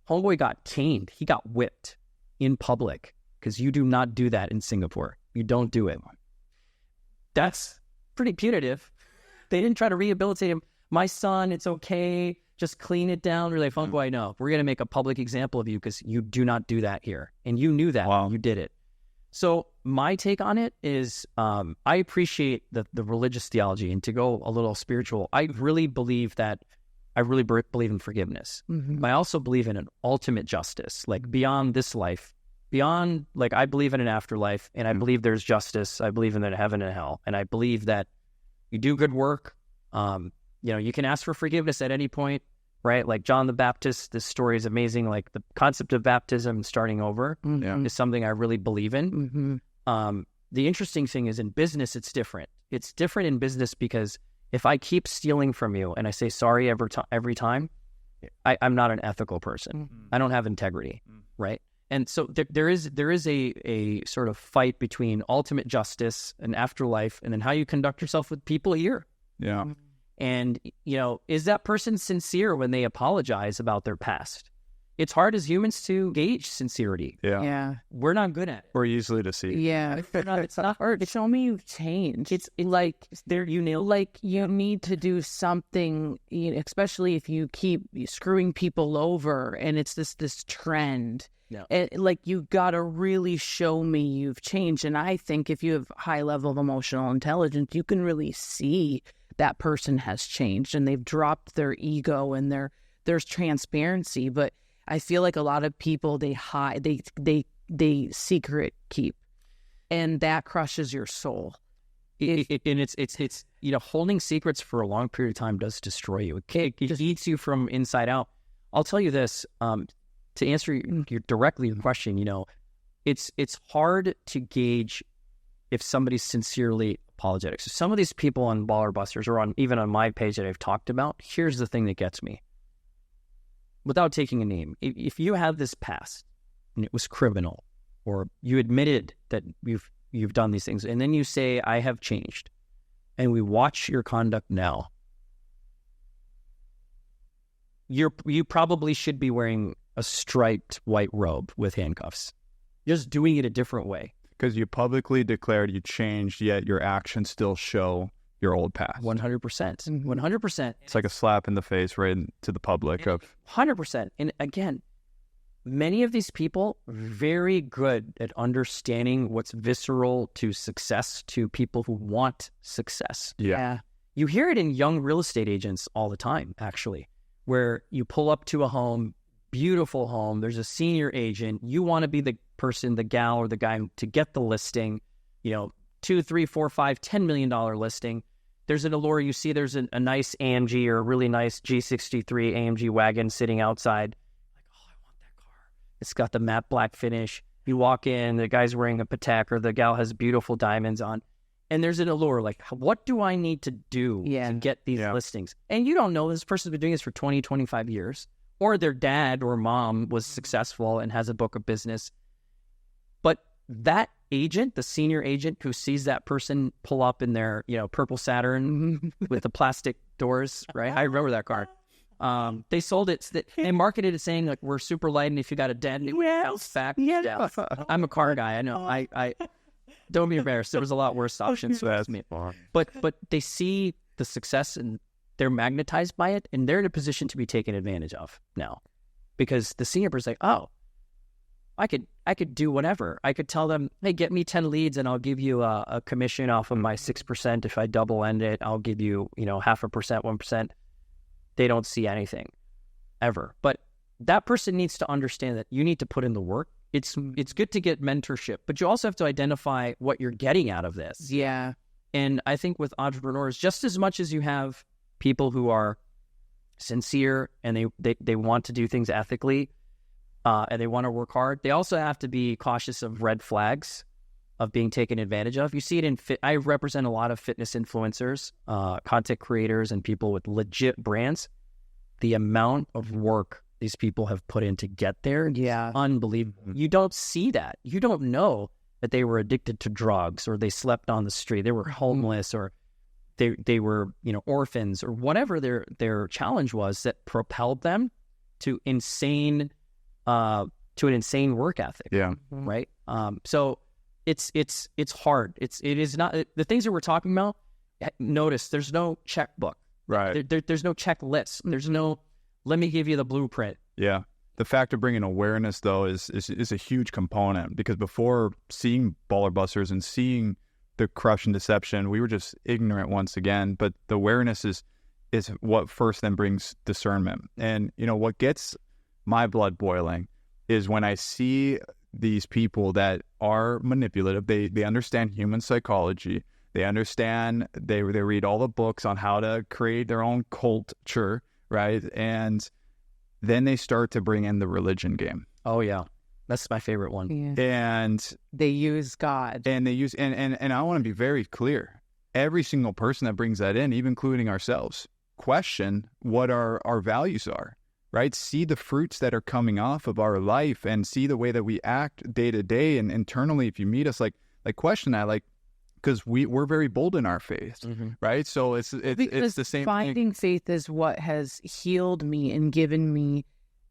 Homeboy got caned. He got whipped in public because you do not do that in Singapore. You don't do it. That's pretty punitive. They didn't try to rehabilitate him. My son, it's okay. Just clean it down. We're like, homeboy, no, we're going to make a public example of you because you do not do that here. And you knew that. Wow. You did it. So my take on it is I appreciate the religious theology, and to go a little spiritual, I really believe in forgiveness. Mm-hmm. I also believe in an ultimate justice, like beyond this life, beyond, like, I believe in an afterlife, and I believe there's justice. I believe in a heaven and hell. And I believe that you do good work. You can ask for forgiveness at any point, right? Like John the Baptist, this story is amazing. Like the concept of baptism, starting over, is something I really believe in. Mm-hmm. The interesting thing is in business, it's different. It's different in business because if I keep stealing from you and I say sorry every time, I'm not an ethical person. Mm-hmm. I don't have integrity, right? And so there is a sort of fight between ultimate justice and afterlife, and then how you conduct yourself with people here. Yeah. And, is that person sincere when they apologize about their past? It's hard as humans to gauge sincerity. Yeah. We're not good at it. We're easily deceived. Yeah. It's not hard. Show me you've changed. It's like you need to do something, especially if you keep screwing people over and it's this trend. Yeah. And, you got to really show me you've changed. And I think if you have high level of emotional intelligence, you can really see that person has changed and they've dropped their ego and there's transparency. But I feel like a lot of people, they hide, they secret keep, and that crushes your soul. It's holding secrets for a long period of time does destroy you. It eats you from inside out. I'll tell you this, to answer your directly your question, it's hard to gauge if somebody's sincerely apologetic. So some of these people on Baller Busters or even on my page that I've talked about, here's the thing that gets me. Without taking a name, if you have this past and it was criminal or you admitted that you've done these things, and then you say, I have changed, and we watch your conduct now, you probably should be wearing a striped white robe with handcuffs, just doing it a different way. Because you publicly declared you changed, yet your actions still show your old past. 100%. 100%. It's like a slap in the face right to the public of 100%. And again, many of these people very good at understanding what's visceral to success to people who want success. Yeah. You hear it in young real estate agents all the time, actually, where you pull up to a home, beautiful home, there's a senior agent, you want to be the person, the gal or the guy to get the listing, $2, $3, $4, $5, $10 million listing. There's an allure. You see there's a nice AMG or a really nice G63 AMG wagon sitting outside. Like, oh, I want that car. It's got the matte black finish. You walk in, the guy's wearing a Patek or the gal has beautiful diamonds on. And there's an allure. Like, what do I need to do to get these listings? And you don't know this person's been doing this for 20, 25 years. Or their dad or mom was successful and has a book of business. But that agent, the senior agent who sees that person pull up in their, purple Saturn with the plastic doors, right? I remember that car. They sold it. They marketed it saying, like, we're super light, and if you got a dent, it bounce back. Yeah. I'm a car guy. I know. I don't be embarrassed. There was a lot worse options for me. But they see the success and they're magnetized by it, and they're in a position to be taken advantage of now, because the senior person's like, oh, I could do whatever. I could tell them, hey, get me 10 leads and I'll give you a commission off of my 6%. If I double end it, I'll give you, 0.5%, 1%. They don't see anything ever. But that person needs to understand that you need to put in the work. It's good to get mentorship, but you also have to identify what you're getting out of this. Yeah. And I think with entrepreneurs, just as much as you have people who are sincere and they want to do things ethically, and they want to work hard, they also have to be cautious of red flags of being taken advantage of. You see it in I represent a lot of fitness influencers, content creators, and people with legit brands. The amount of work these people have put in to get there is unbelievable. You don't see that. You don't know that they were addicted to drugs, or they slept on the street, they were homeless, or they were orphans, or whatever their challenge was that propelled them to an insane work ethic. Right. So it's hard. It is not the things that we're talking about. Notice there's no checkbook. Right. There's no checklist. There's no, let me give you the blueprint. Yeah. The fact of bringing awareness, though, is a huge component, because before seeing Baller Busters and seeing the corruption, deception, we were just ignorant once again. But the awareness is what first then brings discernment. And, what gets my blood boiling is when I see these people that are manipulative. They understand human psychology. They understand, they read all the books on how to create their own culture, right? And then they start to bring in the religion game. Oh, yeah. That's my favorite one. Yeah. And they use God. And they use, and I want to be very clear. Every single person that brings that in, even including ourselves, question what our values are, right? See the fruits that are coming off of our life and see the way that we act day to day. And internally, if you meet us, like question that, like, because we're very bold in our faith, right? So it's the same finding faith is what has healed me and given me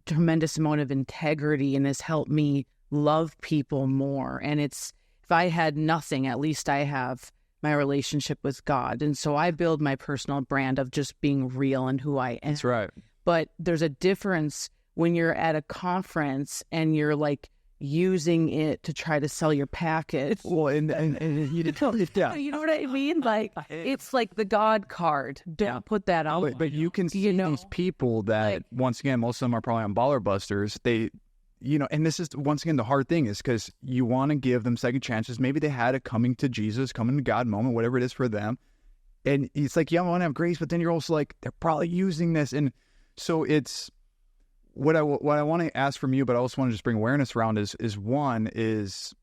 tremendous amount of integrity, and has helped me love people more. And if I had nothing, at least I have my relationship with God. And so I build my personal brand of just being real and who I am. That's right. But there's a difference when you're at a conference and you're like using it to try to sell your package. Well, and you didn't tell it down. You know what I mean? Like, it's like the God card. Don't put that out. But you can see these people that, once again, most of them are probably on Baller Busters. They, and this is, once again, the hard thing is because you want to give them second chances. Maybe they had a coming to Jesus, coming to God moment, whatever it is for them. And it's like, I want to have grace, but then you're also like, they're probably using this. And so it's, what I want to ask from you, but I also want to just bring awareness around is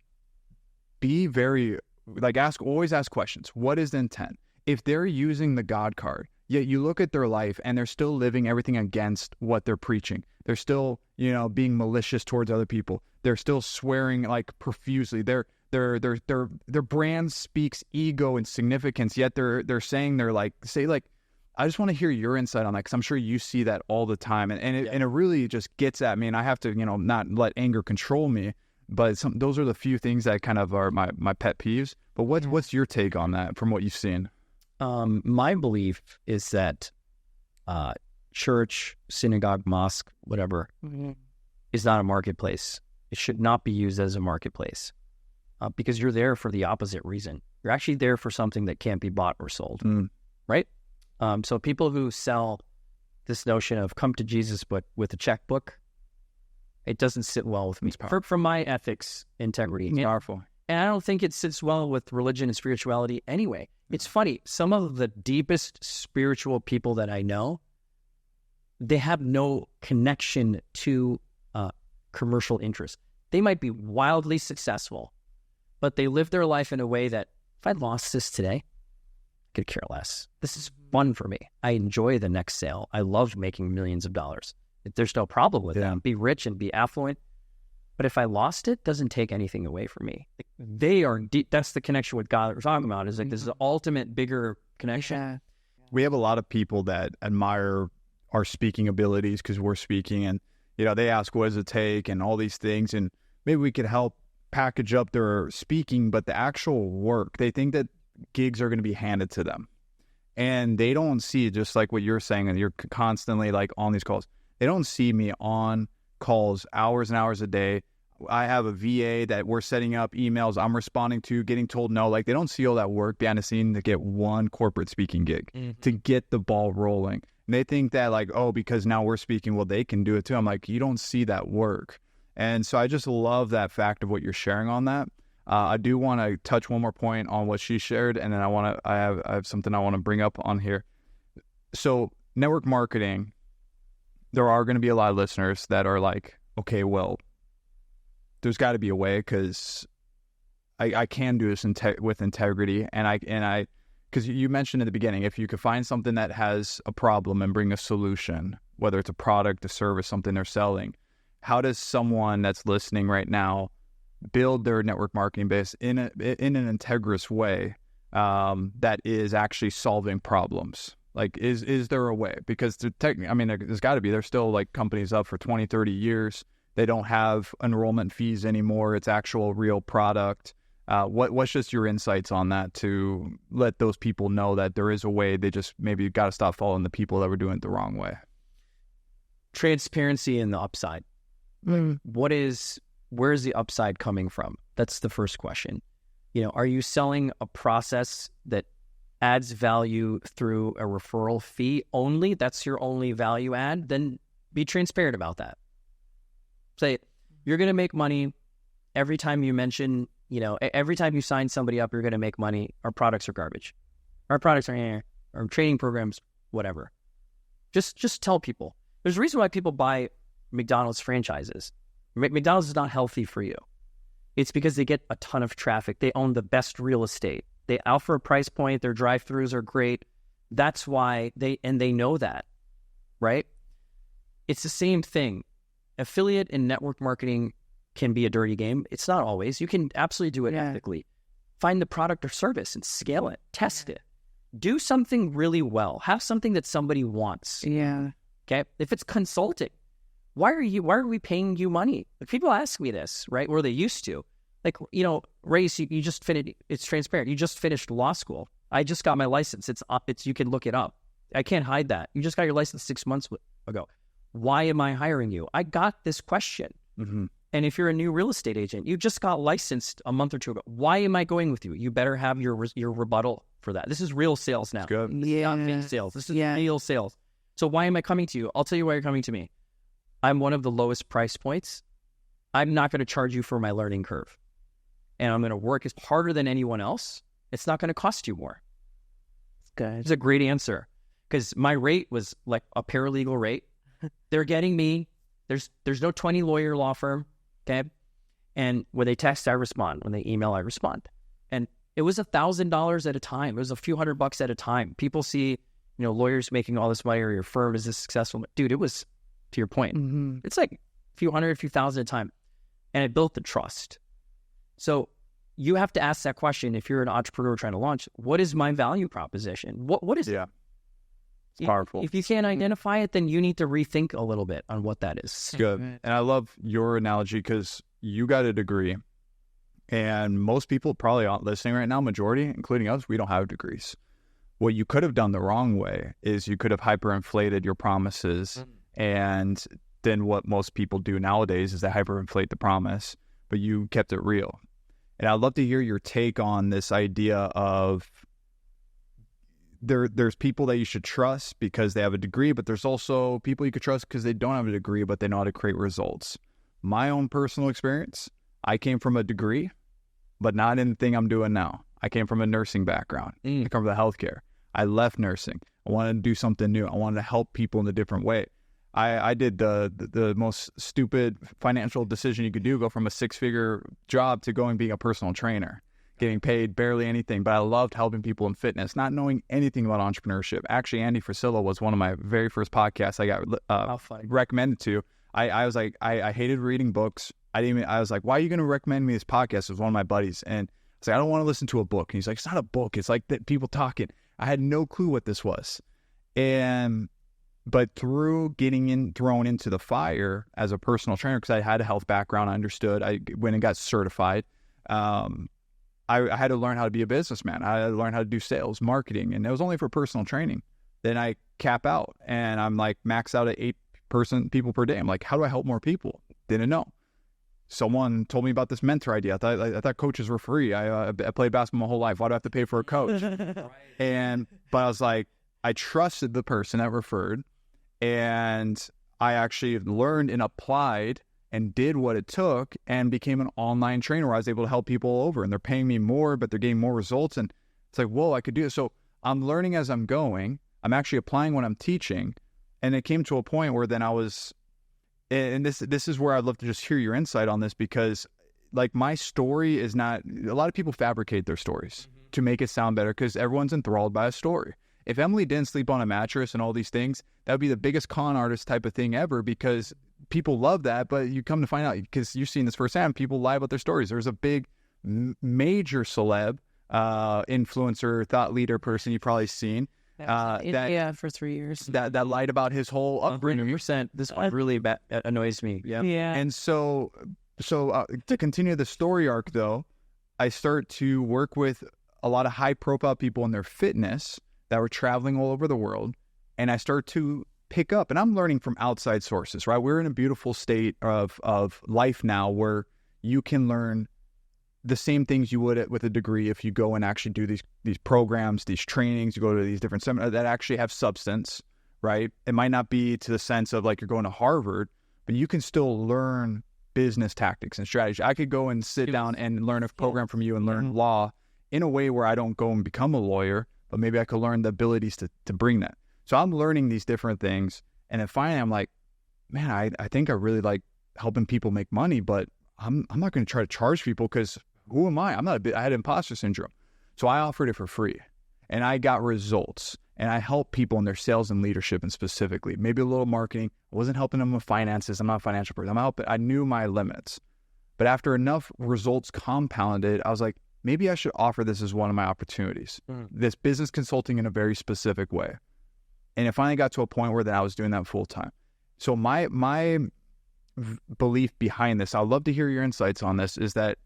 be very, like, always ask questions. What is the intent? If they're using the God card, yet you look at their life and they're still living everything against what they're preaching, They're still, being malicious towards other people. They're still swearing like profusely. Their brand speaks ego and significance, yet they're saying I just want to hear your insight on that, because I'm sure you see that all the time, and it really just gets at me, and I have to not let anger control me. But those are the few things that kind of are my pet peeves. But what's your take on that from what you've seen? My belief is that church, synagogue, mosque, whatever, is not a marketplace. It should not be used as a marketplace because you're there for the opposite reason. You're actually there for something that can't be bought or sold, right? So people who sell this notion of come to Jesus but with a checkbook, it doesn't sit well with me. From my ethics, integrity. It's powerful. And I don't think it sits well with religion and spirituality anyway. It's funny. Some of the deepest spiritual people that I know, they have no connection to commercial interest. They might be wildly successful, but they live their life in a way that if I lost this today, I could care less. This is fun for me. I enjoy the next sale. I love making millions of dollars. There's no problem with that. Be rich and be affluent. But if I lost it, doesn't take anything away from me. They are deep. That's the connection with God that we're talking about. Is like this is the ultimate bigger connection. Yeah. We have a lot of people that admire our speaking abilities because we're speaking, and they ask what does it take and all these things, and maybe we could help package up their speaking, but the actual work, they think that gigs are going to be handed to them, and they don't see, just like what you're saying, and you're constantly like on these calls. They don't see me on calls hours and hours a day. I have a VA that we're setting up emails I'm responding to, getting told no. Like, they don't see all that work behind the scene to get one corporate speaking gig, to get the ball rolling. And they think that because now we're speaking, well, they can do it too. I'm like, you don't see that work. And so I just love that fact of what you're sharing on that. I do want to touch one more point on what she shared, and then I have something I want to bring up on here. So network marketing, there are going to be a lot of listeners that are like, okay, well, there's got to be a way, because I can do this with integrity, and because you mentioned in the beginning, if you could find something that has a problem and bring a solution, whether it's a product, a service, something they're selling, how does someone that's listening right now build their network marketing base in an integrous way that is actually solving problems? Like, is there a way? Because there's got to be. There's still like companies up for 20, 30 years. They don't have enrollment fees anymore. It's actual real product. What's just your insights on that to let those people know that there is a way? They just maybe got to stop following the people that were doing it the wrong way. Transparency in the upside. Where is the upside coming from? That's the first question. Are you selling a process that adds value through a referral fee only? That's your only value add? Then be transparent about that. Say, you're going to make money every time you mention, every time you sign somebody up, you're going to make money. Our products are garbage. Our products are here. Our training programs, whatever. Just tell people. There's a reason why people buy McDonald's franchises. McDonald's is not healthy for you. It's because they get a ton of traffic. They own the best real estate. They offer a price point. Their drive-thrus are great. That's why they know that, right? It's the same thing. Affiliate and network marketing can be a dirty game. It's not always. You can absolutely do it ethically. Find the product or service and scale it. Test it. Do something really well. Have something that somebody wants. Yeah. Okay. If it's consulting, why are we paying you money? Like, people ask me this, right? Or they used to. Like, Raees, you just finished. It's transparent. You just finished law school. I just got my license. It's you can look it up. I can't hide that. You just got your license 6 months ago. Why am I hiring you? I got this question. Mm-hmm. And if you're a new real estate agent, you just got licensed a month or two ago. Why am I going with you? You better have your rebuttal for that. This is real sales now. Good. This is not fake sales. This is real sales. So why am I coming to you? I'll tell you why you're coming to me. I'm one of the lowest price points. I'm not going to charge you for my learning curve. And I'm going to work as harder than anyone else. It's not going to cost you more. It's good. It's a great answer. Because my rate was like a paralegal rate. They're getting me. There's no 20 lawyer law firm. Okay. And when they text, I respond. When they email, I respond. And it was $1,000 at a time. It was a few $100 at a time. People see, lawyers making all this money, or your firm is this successful. Dude, it was to your point. Mm-hmm. It's like a few hundred, a few thousand at a time. And it built the trust. So you have to ask that question if you're an entrepreneur trying to launch, what is my value proposition? What is it? Yeah. It's powerful. If you can't identify it, then you need to rethink a little bit on what that is. It's good. And I love your analogy because you got a degree. And most people probably aren't listening right now, majority, including us, we don't have degrees. What you could have done the wrong way is you could have hyperinflated your promises. And then what most people do nowadays is they hyperinflate the promise, but you kept it real. And I'd love to hear your take on this idea of there's people that you should trust because they have a degree, but there's also people you could trust because they don't have a degree, but they know how to create results. My own personal experience, I came from a degree, but not in the thing I'm doing now. I came from a nursing background. I come from the healthcare. I left nursing. I wanted to do something new. I wanted to help people in a different way. I did the most stupid financial decision you could do, go from a 6-figure job to going being a personal trainer, getting paid barely anything. But I loved helping people in fitness, not knowing anything about entrepreneurship. Actually, Andy Frisilla was one of my very first podcasts I got recommended to. I was like, I hated reading books. I was like, why are you going to recommend me this podcast? It was one of my buddies. And I was like, I don't want to listen to a book. And he's like, it's not a book. It's like people talking. I had no clue what this was. But through getting thrown into the fire as a personal trainer, because I had a health background, I understood. I went and got certified. I had to learn how to be a businessman. I had to learn how to do sales, marketing, and it was only for personal training. Then I cap out, and I'm like max out at 8 people per day. I'm like, how do I help more people? Didn't know. Someone told me about this mentor idea. I thought coaches were free. I played basketball my whole life. Why do I have to pay for a coach? But I was like, I trusted the person that referred, and I actually learned and applied and did what it took and became an online trainer where I was able to help people all over, and they're paying me more, but they're getting more results. And it's like, whoa, I could do it. So I'm learning as I'm going. I'm actually applying what I'm teaching. And it came to a point where then I was, and this is where I'd love to just hear your insight on this, because like my story is not, a lot of people fabricate their stories to make it sound better because everyone's enthralled by a story. If Emily didn't sleep on a mattress and all these things, that would be the biggest con artist type of thing ever, because people love that. But you come to find out, because you've seen this firsthand, people lie about their stories. There's a big, major celeb, influencer, thought leader person you've probably seen. For 3 years. That lied about his whole upbringing. 100%. This one really annoys me. Yeah. And so to continue the story arc, though, I start to work with a lot of high-profile people in their fitness that were traveling all over the world, and I start to pick up, and I'm learning from outside sources, right? We're in a beautiful state of life now where you can learn the same things you would with a degree if you go and actually do these programs, these trainings, you go to these different seminars that actually have substance, right? It might not be to the sense of like you're going to Harvard, but you can still learn business tactics and strategy. I could go and sit down and learn a program from you and learn law in a way where I don't go and become a lawyer, but maybe I could learn the abilities to bring that. So I'm learning these different things. And then finally I'm like, man, I think I really like helping people make money, but I'm not going to try to charge people because who am I? I had imposter syndrome. So I offered it for free and I got results, and I helped people in their sales and leadership, and specifically maybe a little marketing. I wasn't helping them with finances. I'm not a financial person. I knew my limits, but after enough results compounded, I was like, maybe I should offer this as one of my opportunities, this business consulting in a very specific way. And it finally got to a point where I was doing that full time. So my belief behind this, I'd love to hear your insights on this, is that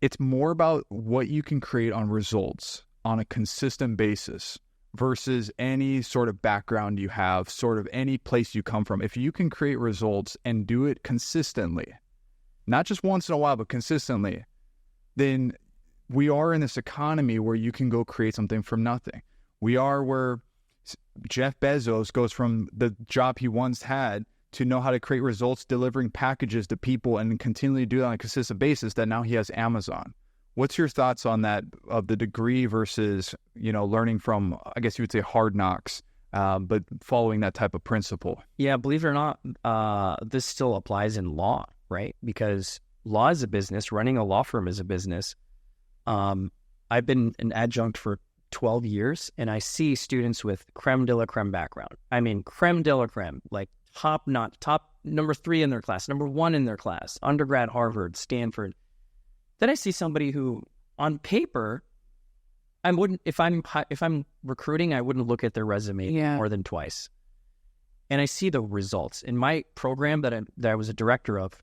it's more about what you can create on results on a consistent basis versus any sort of background you have, sort of any place you come from. If you can create results and do it consistently, not just once in a while, but consistently, then we are in this economy where you can go create something from nothing. We are where Jeff Bezos goes from the job he once had to know how to create results, delivering packages to people, and continually do that on a consistent basis, that now he has Amazon. What's your thoughts on that, of the degree versus, learning from, I guess you would say, hard knocks, but following that type of principle? Yeah, believe it or not, this still applies in law, right? Because law is a business. Running a law firm is a business. I've been an adjunct for 12 years, and I see students with creme de la creme background. I mean, creme de la creme, like top number 3 in their class, number 1 in their class, undergrad, Harvard, Stanford. Then I see somebody who, on paper, I wouldn't, if I'm recruiting, I wouldn't look at their resume more than twice. And I see the results. In my program that I was a director of,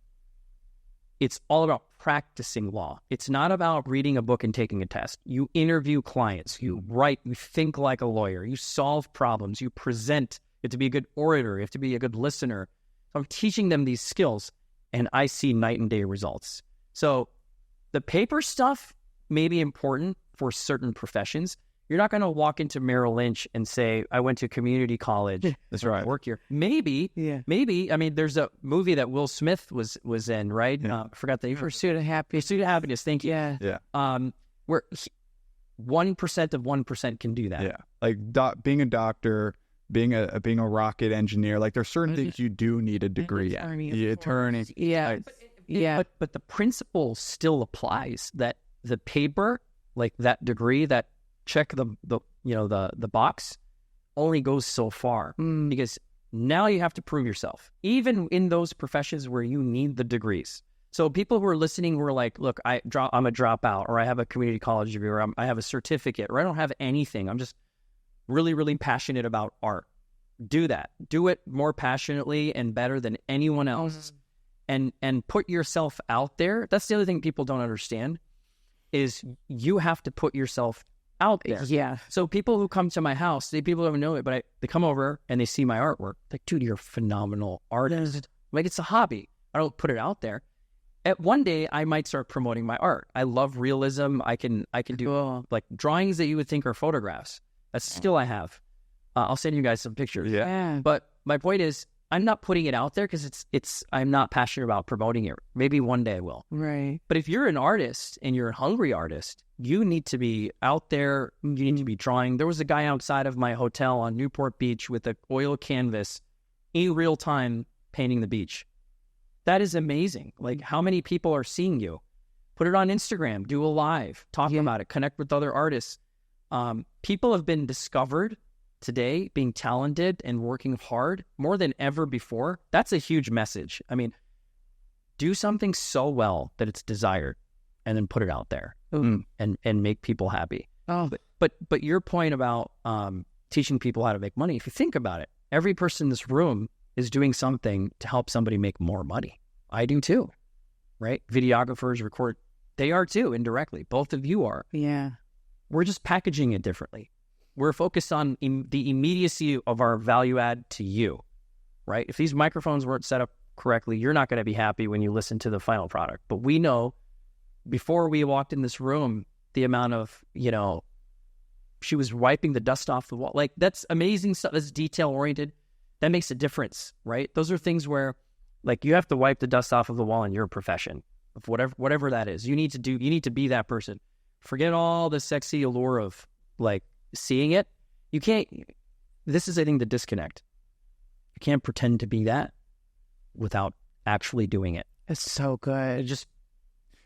it's all about practicing law. It's not about reading a book and taking a test. You interview clients, you write, you think like a lawyer, you solve problems, you present. You have to be a good orator, you have to be a good listener. So I'm teaching them these skills, and I see night and day results. So the paper stuff may be important for certain professions. You're not going to walk into Merrill Lynch and say, I went to community college. That's right. Work here. Maybe. I mean, there's a movie that Will Smith was in, right? Yeah. I forgot the Pursuit of Happiness. Pursuit of Happiness. Thank you. Yeah. Where 1% of 1% can do that. Yeah. Like being a doctor, being a rocket engineer, like there's certain things you do need a degree in. Attorney. Yeah. But the principle still applies, that the paper, like that degree, that check the box, only goes so far, because now you have to prove yourself, even in those professions where you need the degrees. So people who are listening who are like, look, I'm a dropout, or I have a community college degree, or I have a certificate, or I don't have anything, I'm just really, really passionate about art. Do that. Do it more passionately and better than anyone else. And put yourself out there. That's the other thing people don't understand, is you have to put yourself out there. Yeah. So people who come to my house, people don't know it, but they come over and they see my artwork. Like, dude, you're a phenomenal artist. Like, it's a hobby. I don't put it out there. At one day, I might start promoting my art. I love realism. I can do like drawings that you would think are photographs. That's still I have. I'll send you guys some pictures. Yeah. But my point is, I'm not putting it out there because I'm not passionate about promoting it. Maybe one day I will. Right. But if you're an artist and you're a hungry artist, you need to be out there. You need to be drawing. There was a guy outside of my hotel on Newport Beach with an oil canvas in real time painting the beach. That is amazing. Like, how many people are seeing you? Put it on Instagram, do a live, talk about it, connect with other artists. People have been discovered today, being talented and working hard more than ever before. That's a huge message. I mean, do something so well that it's desired, and then put it out there and make people happy. But your point about teaching people how to make money, if you think about it, every person in this room is doing something to help somebody make more money. I do too, right? Videographers record, they are too, indirectly. Both of you are. Yeah. We're just packaging it differently. We're focused on the immediacy of our value add to you, right? If these microphones weren't set up correctly, you're not going to be happy when you listen to the final product. But we know, before we walked in this room, the amount of, she was wiping the dust off the wall. Like, that's amazing stuff. That's detail-oriented. That makes a difference, right? Those are things where, like, you have to wipe the dust off of the wall in your profession, of whatever that is. You need to be that person. Forget all the sexy allure of, like, seeing it. You can't, this is, I think, the disconnect. You can't pretend to be that without actually doing it. It's so good.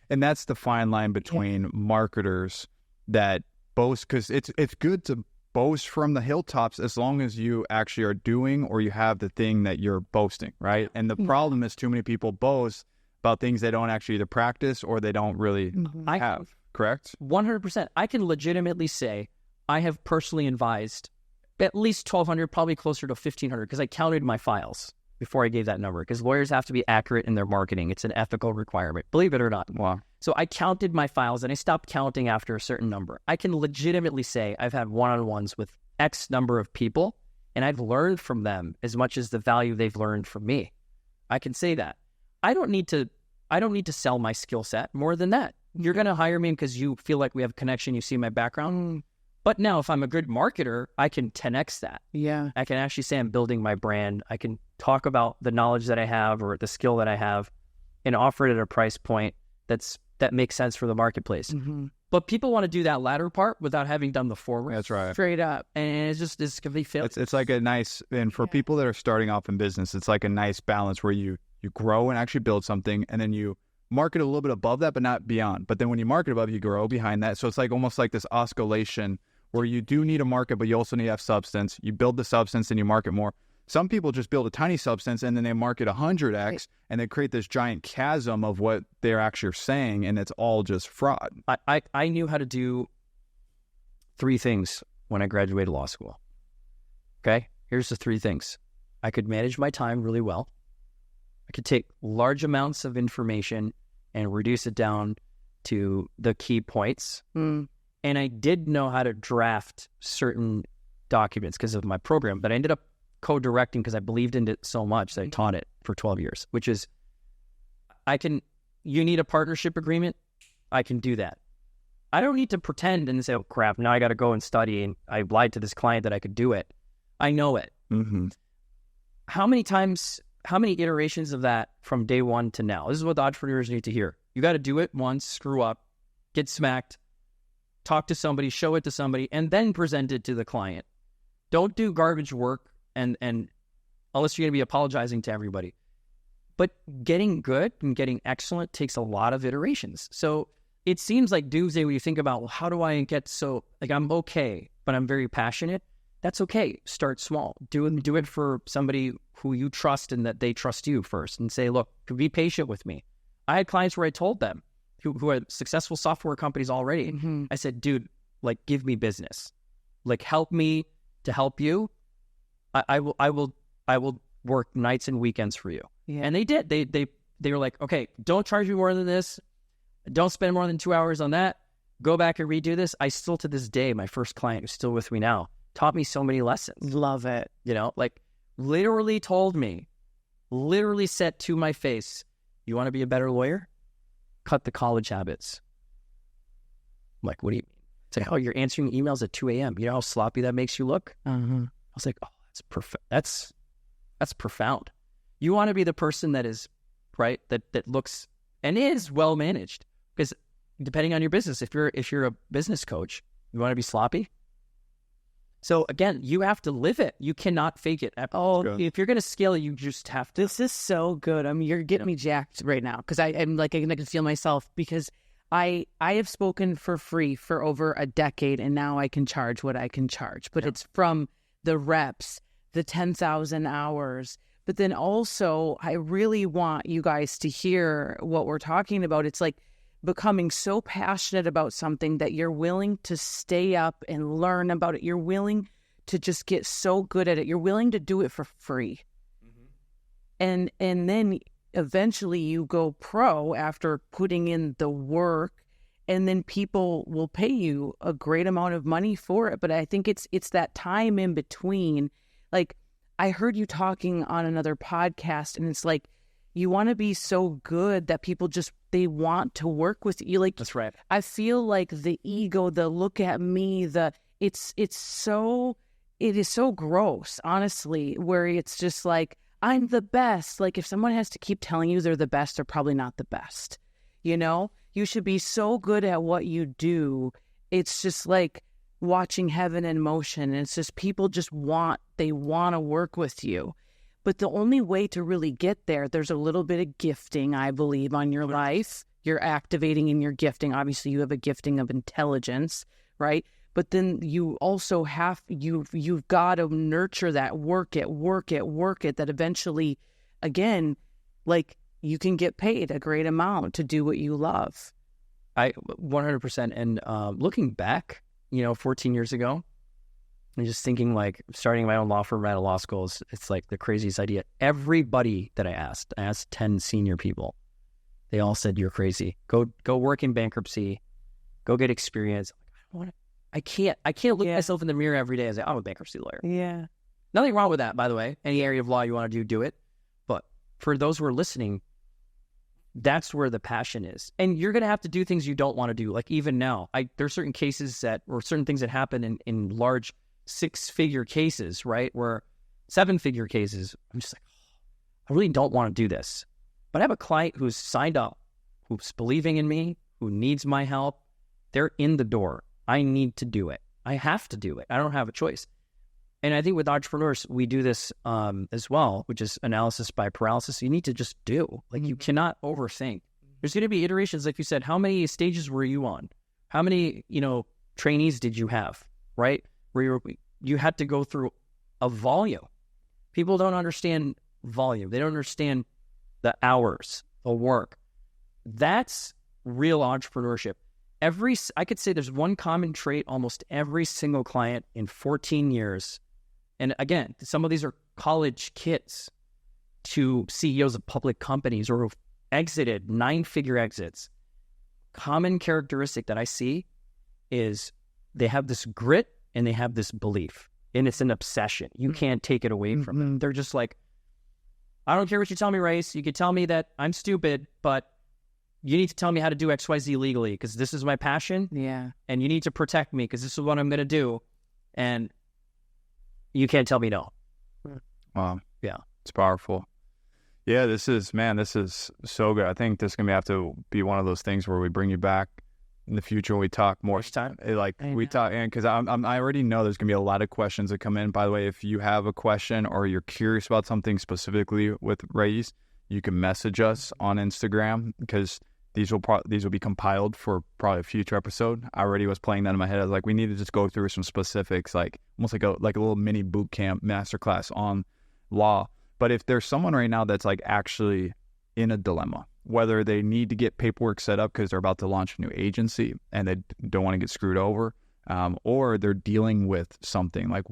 And that's the fine line between marketers that boast, because it's good to boast from the hilltops as long as you actually are doing, or you have the thing that you're boasting, right? And the problem is, too many people boast about things they don't actually either practice or they don't really have, correct? 100%. I can legitimately say I have personally advised at least 1,200, probably closer to 1,500, because I counted my files before I gave that number, because lawyers have to be accurate in their marketing. It's an ethical requirement, believe it or not. Wow. So I counted my files, and I stopped counting after a certain number. I can legitimately say I've had one-on-ones with X number of people, and I've learned from them as much as the value they've learned from me. I can say that. I don't need to sell my skill set more than that. You're going to hire me because you feel like we have a connection, you see my background. But now, if I'm a good marketer, I can 10x that. Yeah. I can actually say I'm building my brand. I can talk about the knowledge that I have or the skill that I have and offer it at a price point that makes sense for the marketplace. But people want to do that latter part without having done the forward. That's right. Straight up. And it's complete failure. It's like a nice, and for people that are starting off in business, it's like a nice balance where you grow and actually build something, and then you market a little bit above that, but not beyond. But then when you market above, you grow behind that. So it's like almost like this oscillation where you do need a market, but you also need to have substance. You build the substance and you market more. Some people just build a tiny substance and then they market 100x and they create this giant chasm of what they're actually saying, and it's all just fraud. I knew how to do 3 things when I graduated law school. Okay, here's the 3 things. I could manage my time really well. I could take large amounts of information and reduce it down to the key points. And I did know how to draft certain documents because of my program, but I ended up co-directing because I believed in it so much that I taught it for 12 years, which is, you need a partnership agreement, I can do that. I don't need to pretend and say, oh crap, now I got to go and study and I lied to this client that I could do it. I know it. How many iterations of that from day one to now? This is what the entrepreneurs need to hear. You got to do it once, screw up, get smacked, talk to somebody, show it to somebody, and then present it to the client. Don't do garbage work and unless you're going to be apologizing to everybody. But getting good and getting excellent takes a lot of iterations. So it seems like doomsday when you think about, well, how do I get so, like, I'm okay, but I'm very passionate. That's okay. Start small. Do it for somebody who you trust and that they trust you first, and say, look, be patient with me. I had clients where I told them who had successful software companies already. I said, dude, like, give me business. Like, help me to help you. I will work nights and weekends for you. And they did. They were like, okay, don't charge me more than this. Don't spend more than 2 hours on that. Go back and redo this. I still, to this day, my first client who's still with me now, taught me so many lessons. Love it. You know, like, literally told me, literally said to my face, you want to be a better lawyer? Cut the college habits. I'm like, what do you mean? It's like, oh, you're answering emails at 2 a.m. You know how sloppy that makes you look? I was like, oh, that's profound. You want to be the person that is, right, that looks and is well managed. Because depending on your business, if you're a business coach, you want to be sloppy. So again, you have to live it. You cannot fake it. If you're going to scale it, you just have to. This is so good. I mean, you're getting me jacked right now because I'm like, I can feel myself, because I have spoken for free for over a decade, and now I can charge what I can charge. But it's from the reps, the 10,000 hours. But then also, I really want you guys to hear what we're talking about. It's like becoming so passionate about something that you're willing to stay up and learn about it. You're willing to just get so good at it. You're willing to do it for free. And then eventually you go pro after putting in the work, and then people will pay you a great amount of money for it. But I think it's that time in between. Like, I heard you talking on another podcast, and it's like, you want to be so good that people just, they want to work with you. Like, that's right. I feel like the ego, the look at me, it is so gross, honestly, where it's just like, I'm the best. Like, if someone has to keep telling you they're the best, they're probably not the best. You know, you should be so good at what you do. It's just like watching heaven in motion. And it's just, people just want to work with you. But the only way to really get there, there's a little bit of gifting, I believe, on your life. You're activating in your gifting. Obviously, you have a gifting of intelligence, right? But then you also have, you've got to nurture that, work it, that eventually, again, like, you can get paid a great amount to do what you love. 100%. And looking back, 14 years ago, and just thinking, like, starting my own law firm out of law school, it's like the craziest idea. Everybody that I asked 10 senior people, they all said, you're crazy. Go work in bankruptcy. Go get experience. I can't look myself in the mirror every day and say, I'm a bankruptcy lawyer. Yeah. Nothing wrong with that, by the way. Any area of law you want to do it. But for those who are listening, that's where the passion is. And you're going to have to do things you don't want to do. Like, even now, there's certain cases or certain things that happen in large 6-figure cases, right? Where 7-figure cases, I'm just like, I really don't want to do this. But I have a client who's signed up, who's believing in me, who needs my help. They're in the door. I need to do it. I have to do it. I don't have a choice. And I think with entrepreneurs, we do this as well, which is analysis by paralysis. You need to just do. Like, you cannot overthink. There's going to be iterations. Like you said, how many stages were you on? How many, trainees did you have, right? Where you had to go through a volume. People don't understand volume. They don't understand the hours, the work. That's real entrepreneurship. I could say there's one common trait almost every single client in 14 years. And again, some of these are college kids to CEOs of public companies or who've exited 9-figure exits. Common characteristic that I see is they have this grit and they have this belief, and it's an obsession. You can't take it away from them. They're just like, I don't care what you tell me, Raees. You can tell me that I'm stupid, but you need to tell me how to do XYZ legally because this is my passion. Yeah. And you need to protect me because this is what I'm going to do. And you can't tell me no. Wow. Yeah. It's powerful. Yeah, this is so good. I think this is going to have to be one of those things where we bring you back in the future when we talk more. Next time. We talk, and because I already know there's going to be a lot of questions that come in. By the way, if you have a question or you're curious about something specifically with Raees, you can message us on Instagram because these will be compiled for probably a future episode. I already was playing that in my head. I was like, we need to just go through some specifics, like almost like a little mini boot camp masterclass on law. But if there's someone right now that's like actually in a dilemma, whether they need to get paperwork set up because they're about to launch a new agency and they don't want to get screwed over, or they're dealing with something like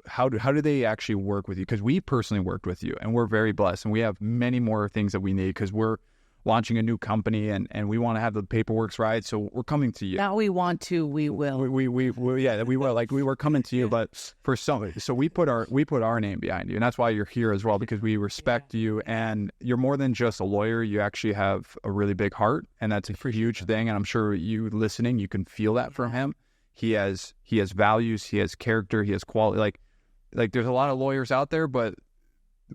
how do they actually work with you? Because we personally worked with you and we're very blessed and we have many more things that we need because we're launching a new company and we want to have the paperwork right. So we're coming to you. Now we want to, we will. We were coming to you, but for some, so we put our name behind you, and that's why you're here as well, because we respect you, and you're more than just a lawyer. You actually have a really big heart, and that's a huge thing. And I'm sure you listening, you can feel that from him. He has values, he has character, he has quality. Like there's a lot of lawyers out there, but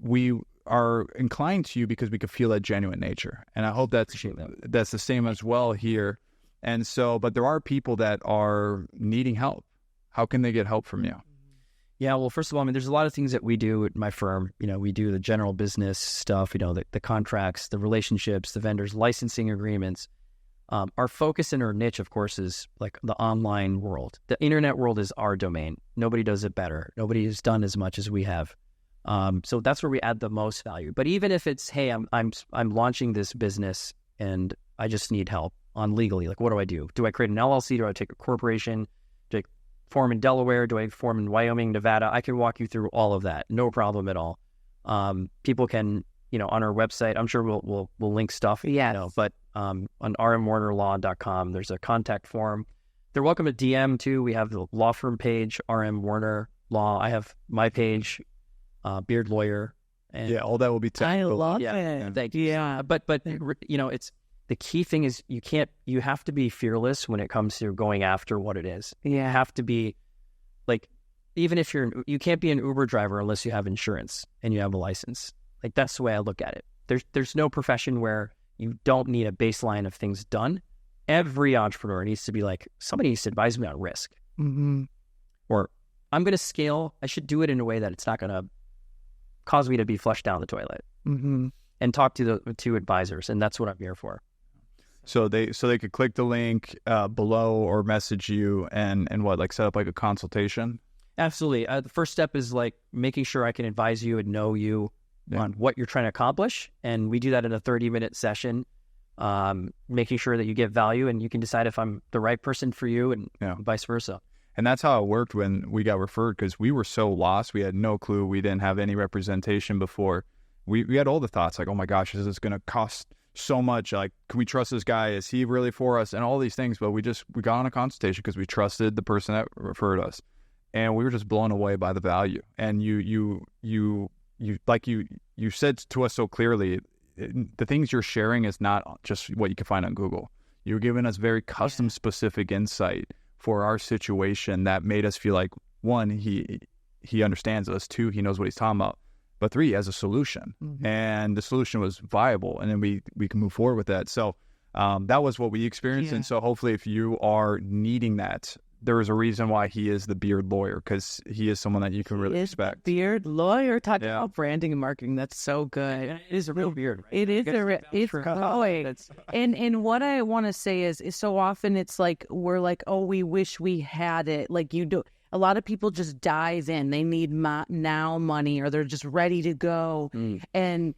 we are inclined to you because we could feel that genuine nature. And I hope that's the same as well here. And so, but there are people that are needing help. How can they get help from you? Yeah, well, first of all, I mean, there's a lot of things that we do at my firm. You know, we do the general business stuff, you know, the contracts, the relationships, the vendors, licensing agreements. Our focus and our niche, of course, is like the online world. The internet world is our domain. Nobody does it better. Nobody has done as much as we have. So that's where we add the most value. But even if it's, hey, I'm launching this business and I just need help on legally, like what do I do? Do I create an LLC? Do I take a corporation? Do I form in Delaware? Do I form in Wyoming, Nevada? I can walk you through all of that. No problem at all. People can, you know, on our website, I'm sure we'll link stuff. Yeah. You know, but on rmwarnerlaw.com, there's a contact form. They're welcome to DM too. We have the law firm page, RM Warner Law. I have my page, Beard Lawyer. And yeah, all that will be technical. I love yeah, it. Thank you. Yeah, but you know, it's the key thing is you have to be fearless when it comes to going after what it is. You have to be like, even if you can't be an Uber driver unless you have insurance and you have a license. Like that's the way I look at it. There's no profession where you don't need a baseline of things done. Every entrepreneur needs to be like, somebody needs to advise me on risk. Mm-hmm. Or I'm going to scale. I should do it in a way that it's not going to cause me to be flushed down the toilet. Mm-hmm. And talk to the two advisors. And that's what I'm here for. So they could click the link below or message you and like set up like a consultation? Absolutely. The first step is like making sure I can advise you and know you on what you're trying to accomplish. And we do that in a 30-minute session, making sure that you get value and you can decide if I'm the right person for you and vice versa. And that's how it worked when we got referred, because we were so lost. We had no clue. We didn't have any representation before. We had all the thoughts like, oh my gosh, is this going to cost so much? Like, can we trust this guy? Is he really for us? And all these things. But we got on a consultation because we trusted the person that referred us. And we were just blown away by the value. And you said to us so clearly, the things you're sharing is not just what you can find on Google. You're giving us very custom specific insight for our situation that made us feel like, one, he understands us, two, he knows what he's talking about, but three, he has a solution. Mm-hmm. And the solution was viable, and then we can move forward with that. So that was what we experienced. And so hopefully if you are needing that, there is a reason why he is the Beard Lawyer, because he is someone that you can really respect. Beard Lawyer. Talk about branding and marketing. That's so good. It is a real beard, right? It is it's growing. And what I want to say is so often it's like we're like, oh, we wish we had it. Like you do. a lot of people just dive in. They need now money, or they're just ready to go. And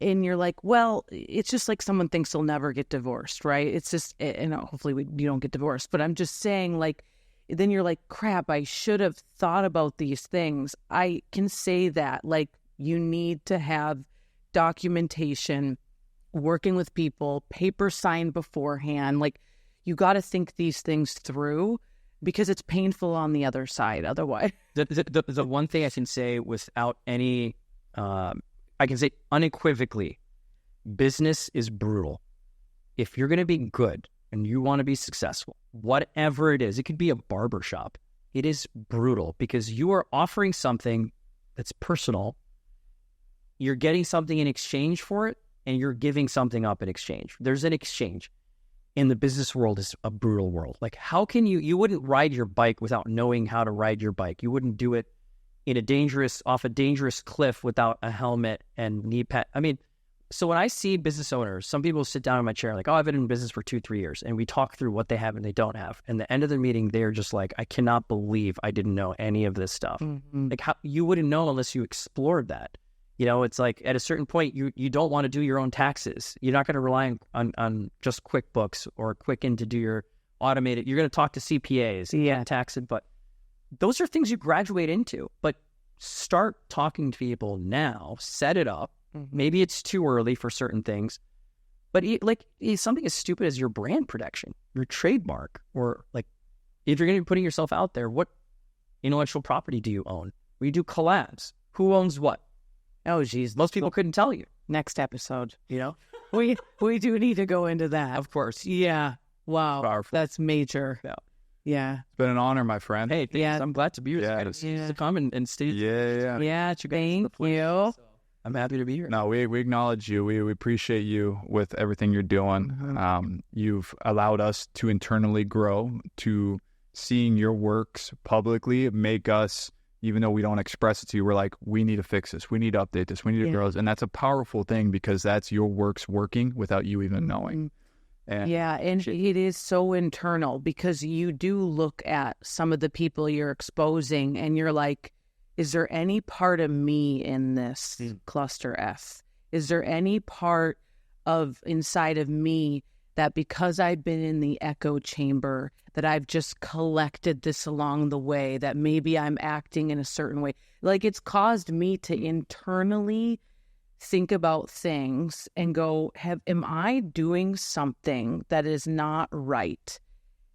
you're like, well, it's just like someone thinks they'll never get divorced, right? It's just, and hopefully you don't get divorced, but I'm just saying, like, then you're like, crap, I should have thought about these things. I can say that, like, you need to have documentation, working with people, paper signed beforehand. Like, you got to think these things through, because it's painful on the other side otherwise. The one thing I can say without any, I can say unequivocally, business is brutal. If you're going to be good and you want to be successful, whatever it is, it could be a barber shop. It is brutal because you are offering something that's personal. You're getting something in exchange for it, and you're giving something up in exchange. There's an exchange. In the business world, is a brutal world. Like, how can you wouldn't ride your bike without knowing how to ride your bike. You wouldn't do it off a dangerous cliff without a helmet and knee pad. I mean, so when I see business owners, some people sit down in my chair like, oh, I've been in business for 2-3 years. And we talk through what they have and they don't have. And the end of the meeting, they're just like, I cannot believe I didn't know any of this stuff. Like, how you wouldn't know unless you explored that. You know, it's like at a certain point, you don't want to do your own taxes. You're not going to rely on just QuickBooks or Quicken to do your automated. You're going to talk to CPAs, tax it. But those are things you graduate into. But start talking to people now. Set it up. Maybe it's too early for certain things. But something as stupid as your brand protection, your trademark, or like if you're going to be putting yourself out there, what intellectual property do you own? We do collabs. Who owns what? Oh, geez. Most people couldn't tell you. Next episode, we do need to go into that. Of course. Yeah. Wow. Powerful. That's major. Yeah. It's been an honor, my friend. Hey, thanks. I'm glad to be here. Yeah. To come and stay. Yeah. Thank you. I'm happy to be here. No, we acknowledge you. We appreciate you with everything you're doing. You've allowed us to internally grow, to seeing your works publicly make us, even though we don't express it to you, we're like, we need to fix this. We need to update this. We need to grow this. And that's a powerful thing because that's your works working without you even knowing. And it is so internal because you do look at some of the people you're exposing and you're like, is there any part of me in this cluster F? Is there any part of inside of me that because I've been in the echo chamber, that I've just collected this along the way, that maybe I'm acting in a certain way? Like, it's caused me to internally think about things and go, am I doing something that is not right?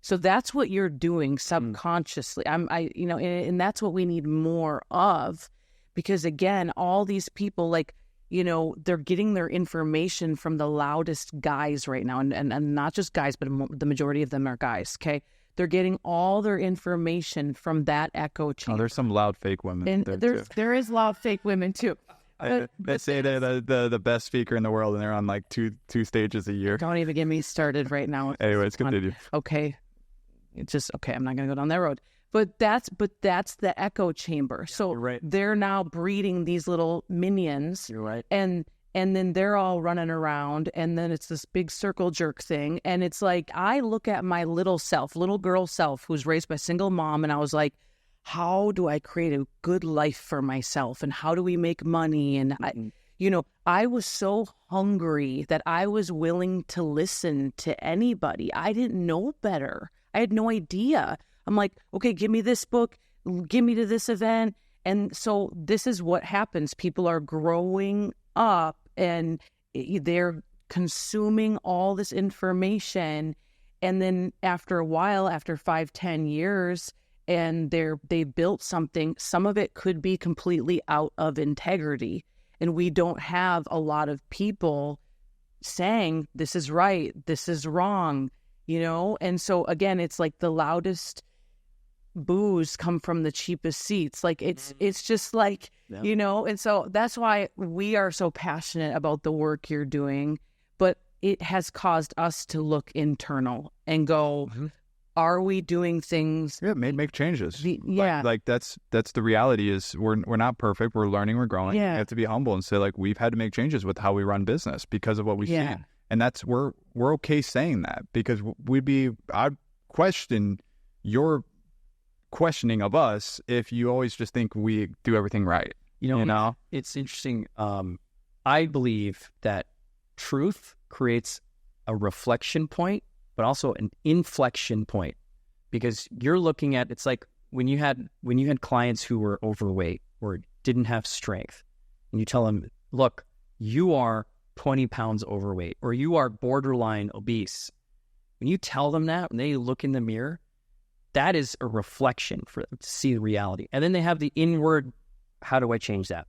So that's what you're doing subconsciously. And that's what we need more of, because again, all these people, like, they're getting their information from the loudest guys right now. And not just guys, but the majority of them are guys, okay? They're getting all their information from that echo chamber. Oh, there's some loud fake women and there too. There is loud fake women too. They say they're the best speaker in the world, and they're on like two stages a year. Don't even get me started right now. Anyways, continue. Okay. It's just, okay, I'm not going to go down that road. But that's the echo chamber. So right. They're now breeding these little minions. You're right. And then they're all running around, and then it's this big circle jerk thing. And it's like, I look at my little girl self, who's raised by a single mom, and I was like, how do I create a good life for myself? And how do we make money? And I was so hungry that I was willing to listen to anybody. I didn't know better. I had no idea. I'm like, okay, give me this book, give me to this event. And so this is what happens. People are growing up and they're consuming all this information. And then after a while, after 5-10 years, and they built something, some of it could be completely out of integrity. And we don't have a lot of people saying, this is right, this is wrong, And so again, it's like the loudest boos come from the cheapest seats. Like it's just like, and so that's why we are so passionate about the work you're doing, but it has caused us to look internal and go, are we doing things? Yeah, make changes. Yeah. Like that's the reality is we're not perfect. We're learning, we're growing. Yeah. You have to be humble and say, like, we've had to make changes with how we run business because of what we've seen. And that's, we're okay saying that because I'd question your questioning of us if you always just think we do everything right. You know? It's interesting. I believe that truth creates a reflection point, but also an inflection point, because you're looking at, it's like when you had clients who were overweight or didn't have strength, and you tell them, look, you are 20 pounds overweight, or you are borderline obese. When you tell them that, when they look in the mirror, that is a reflection for them to see the reality. And then they have the inward, how do I change that?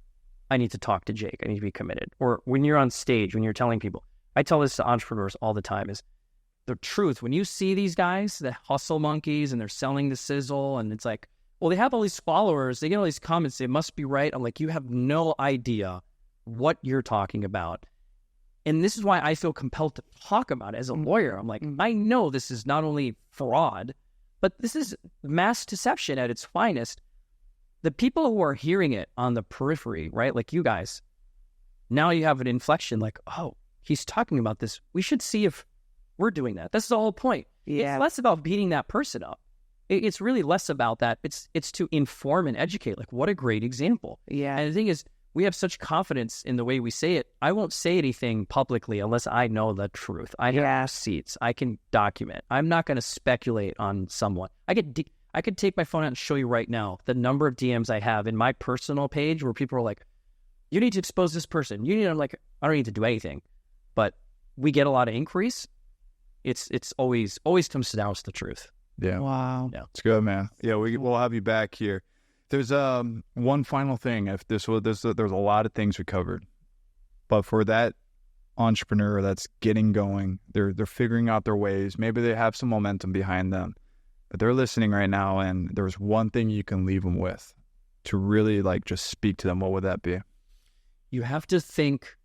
I need to talk to Jake. I need to be committed. Or when you're on stage, when you're telling people, I tell this to entrepreneurs all the time, is the truth. When you see these guys, the hustle monkeys, and they're selling the sizzle, and it's like, well, they have all these followers, they get all these comments, they must be right. I'm like, you have no idea what you're talking about. And this is why I feel compelled to talk about it as a lawyer. I'm like, I know this is not only fraud, but this is mass deception at its finest. The people who are hearing it on the periphery, right, like you guys, now you have an inflection like, oh, he's talking about this. We should see if we're doing that. That's the whole point. Yeah. It's less about beating that person up. It's really less about that. It's to inform and educate. Like, what a great example. Yeah. And the thing is, we have such confidence in the way we say it. I won't say anything publicly unless I know the truth. I have receipts. I can document. I'm not going to speculate on someone. I could take my phone out and show you right now the number of DMs I have in my personal page where people are like, you need to expose this person. I'm like, I don't need to do anything. But we get a lot of inquiries. It's always comes down to the truth. Yeah. Wow. Yeah. It's good, man. Yeah, we'll have you back here. There's one final thing. If there's a lot of things we covered, but for that entrepreneur that's getting going, they're figuring out their ways. Maybe they have some momentum behind them, but they're listening right now, and there's one thing you can leave them with to really like just speak to them. What would that be? You have to think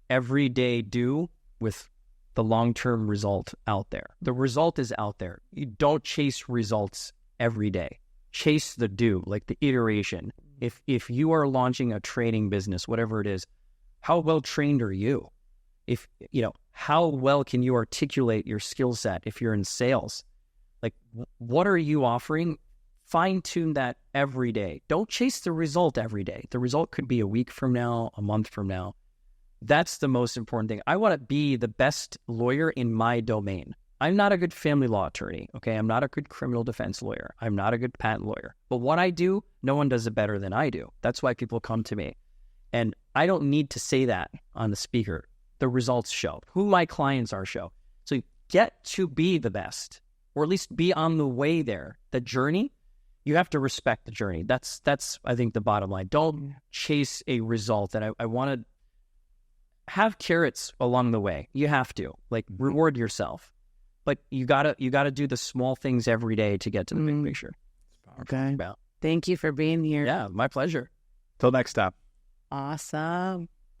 everyday do with the long-term result out there. The result is out there. You don't chase results every day. Chase the do, like the iteration. If you are launching a training business, whatever it is, how well trained are you? How well can you articulate your skill set if you're in sales? Like, what are you offering? Fine-tune that every day. Don't chase the result every day. The result could be a week from now, a month from now. That's the most important thing. I want to be the best lawyer in my domain. I'm not a good family law attorney, okay? I'm not a good criminal defense lawyer. I'm not a good patent lawyer. But what I do, no one does it better than I do. That's why people come to me. And I don't need to say that on the speaker. The results show. Who my clients are show. So get to be the best, or at least be on the way there. The journey, you have to respect the journey. That's I think, the bottom line. Don't chase a result. And I want to have carrots along the way. You have to, like, reward yourself. But you gotta do the small things every day to get to the big picture. Okay. Thank you for being here. Yeah, my pleasure. Till next time. Awesome.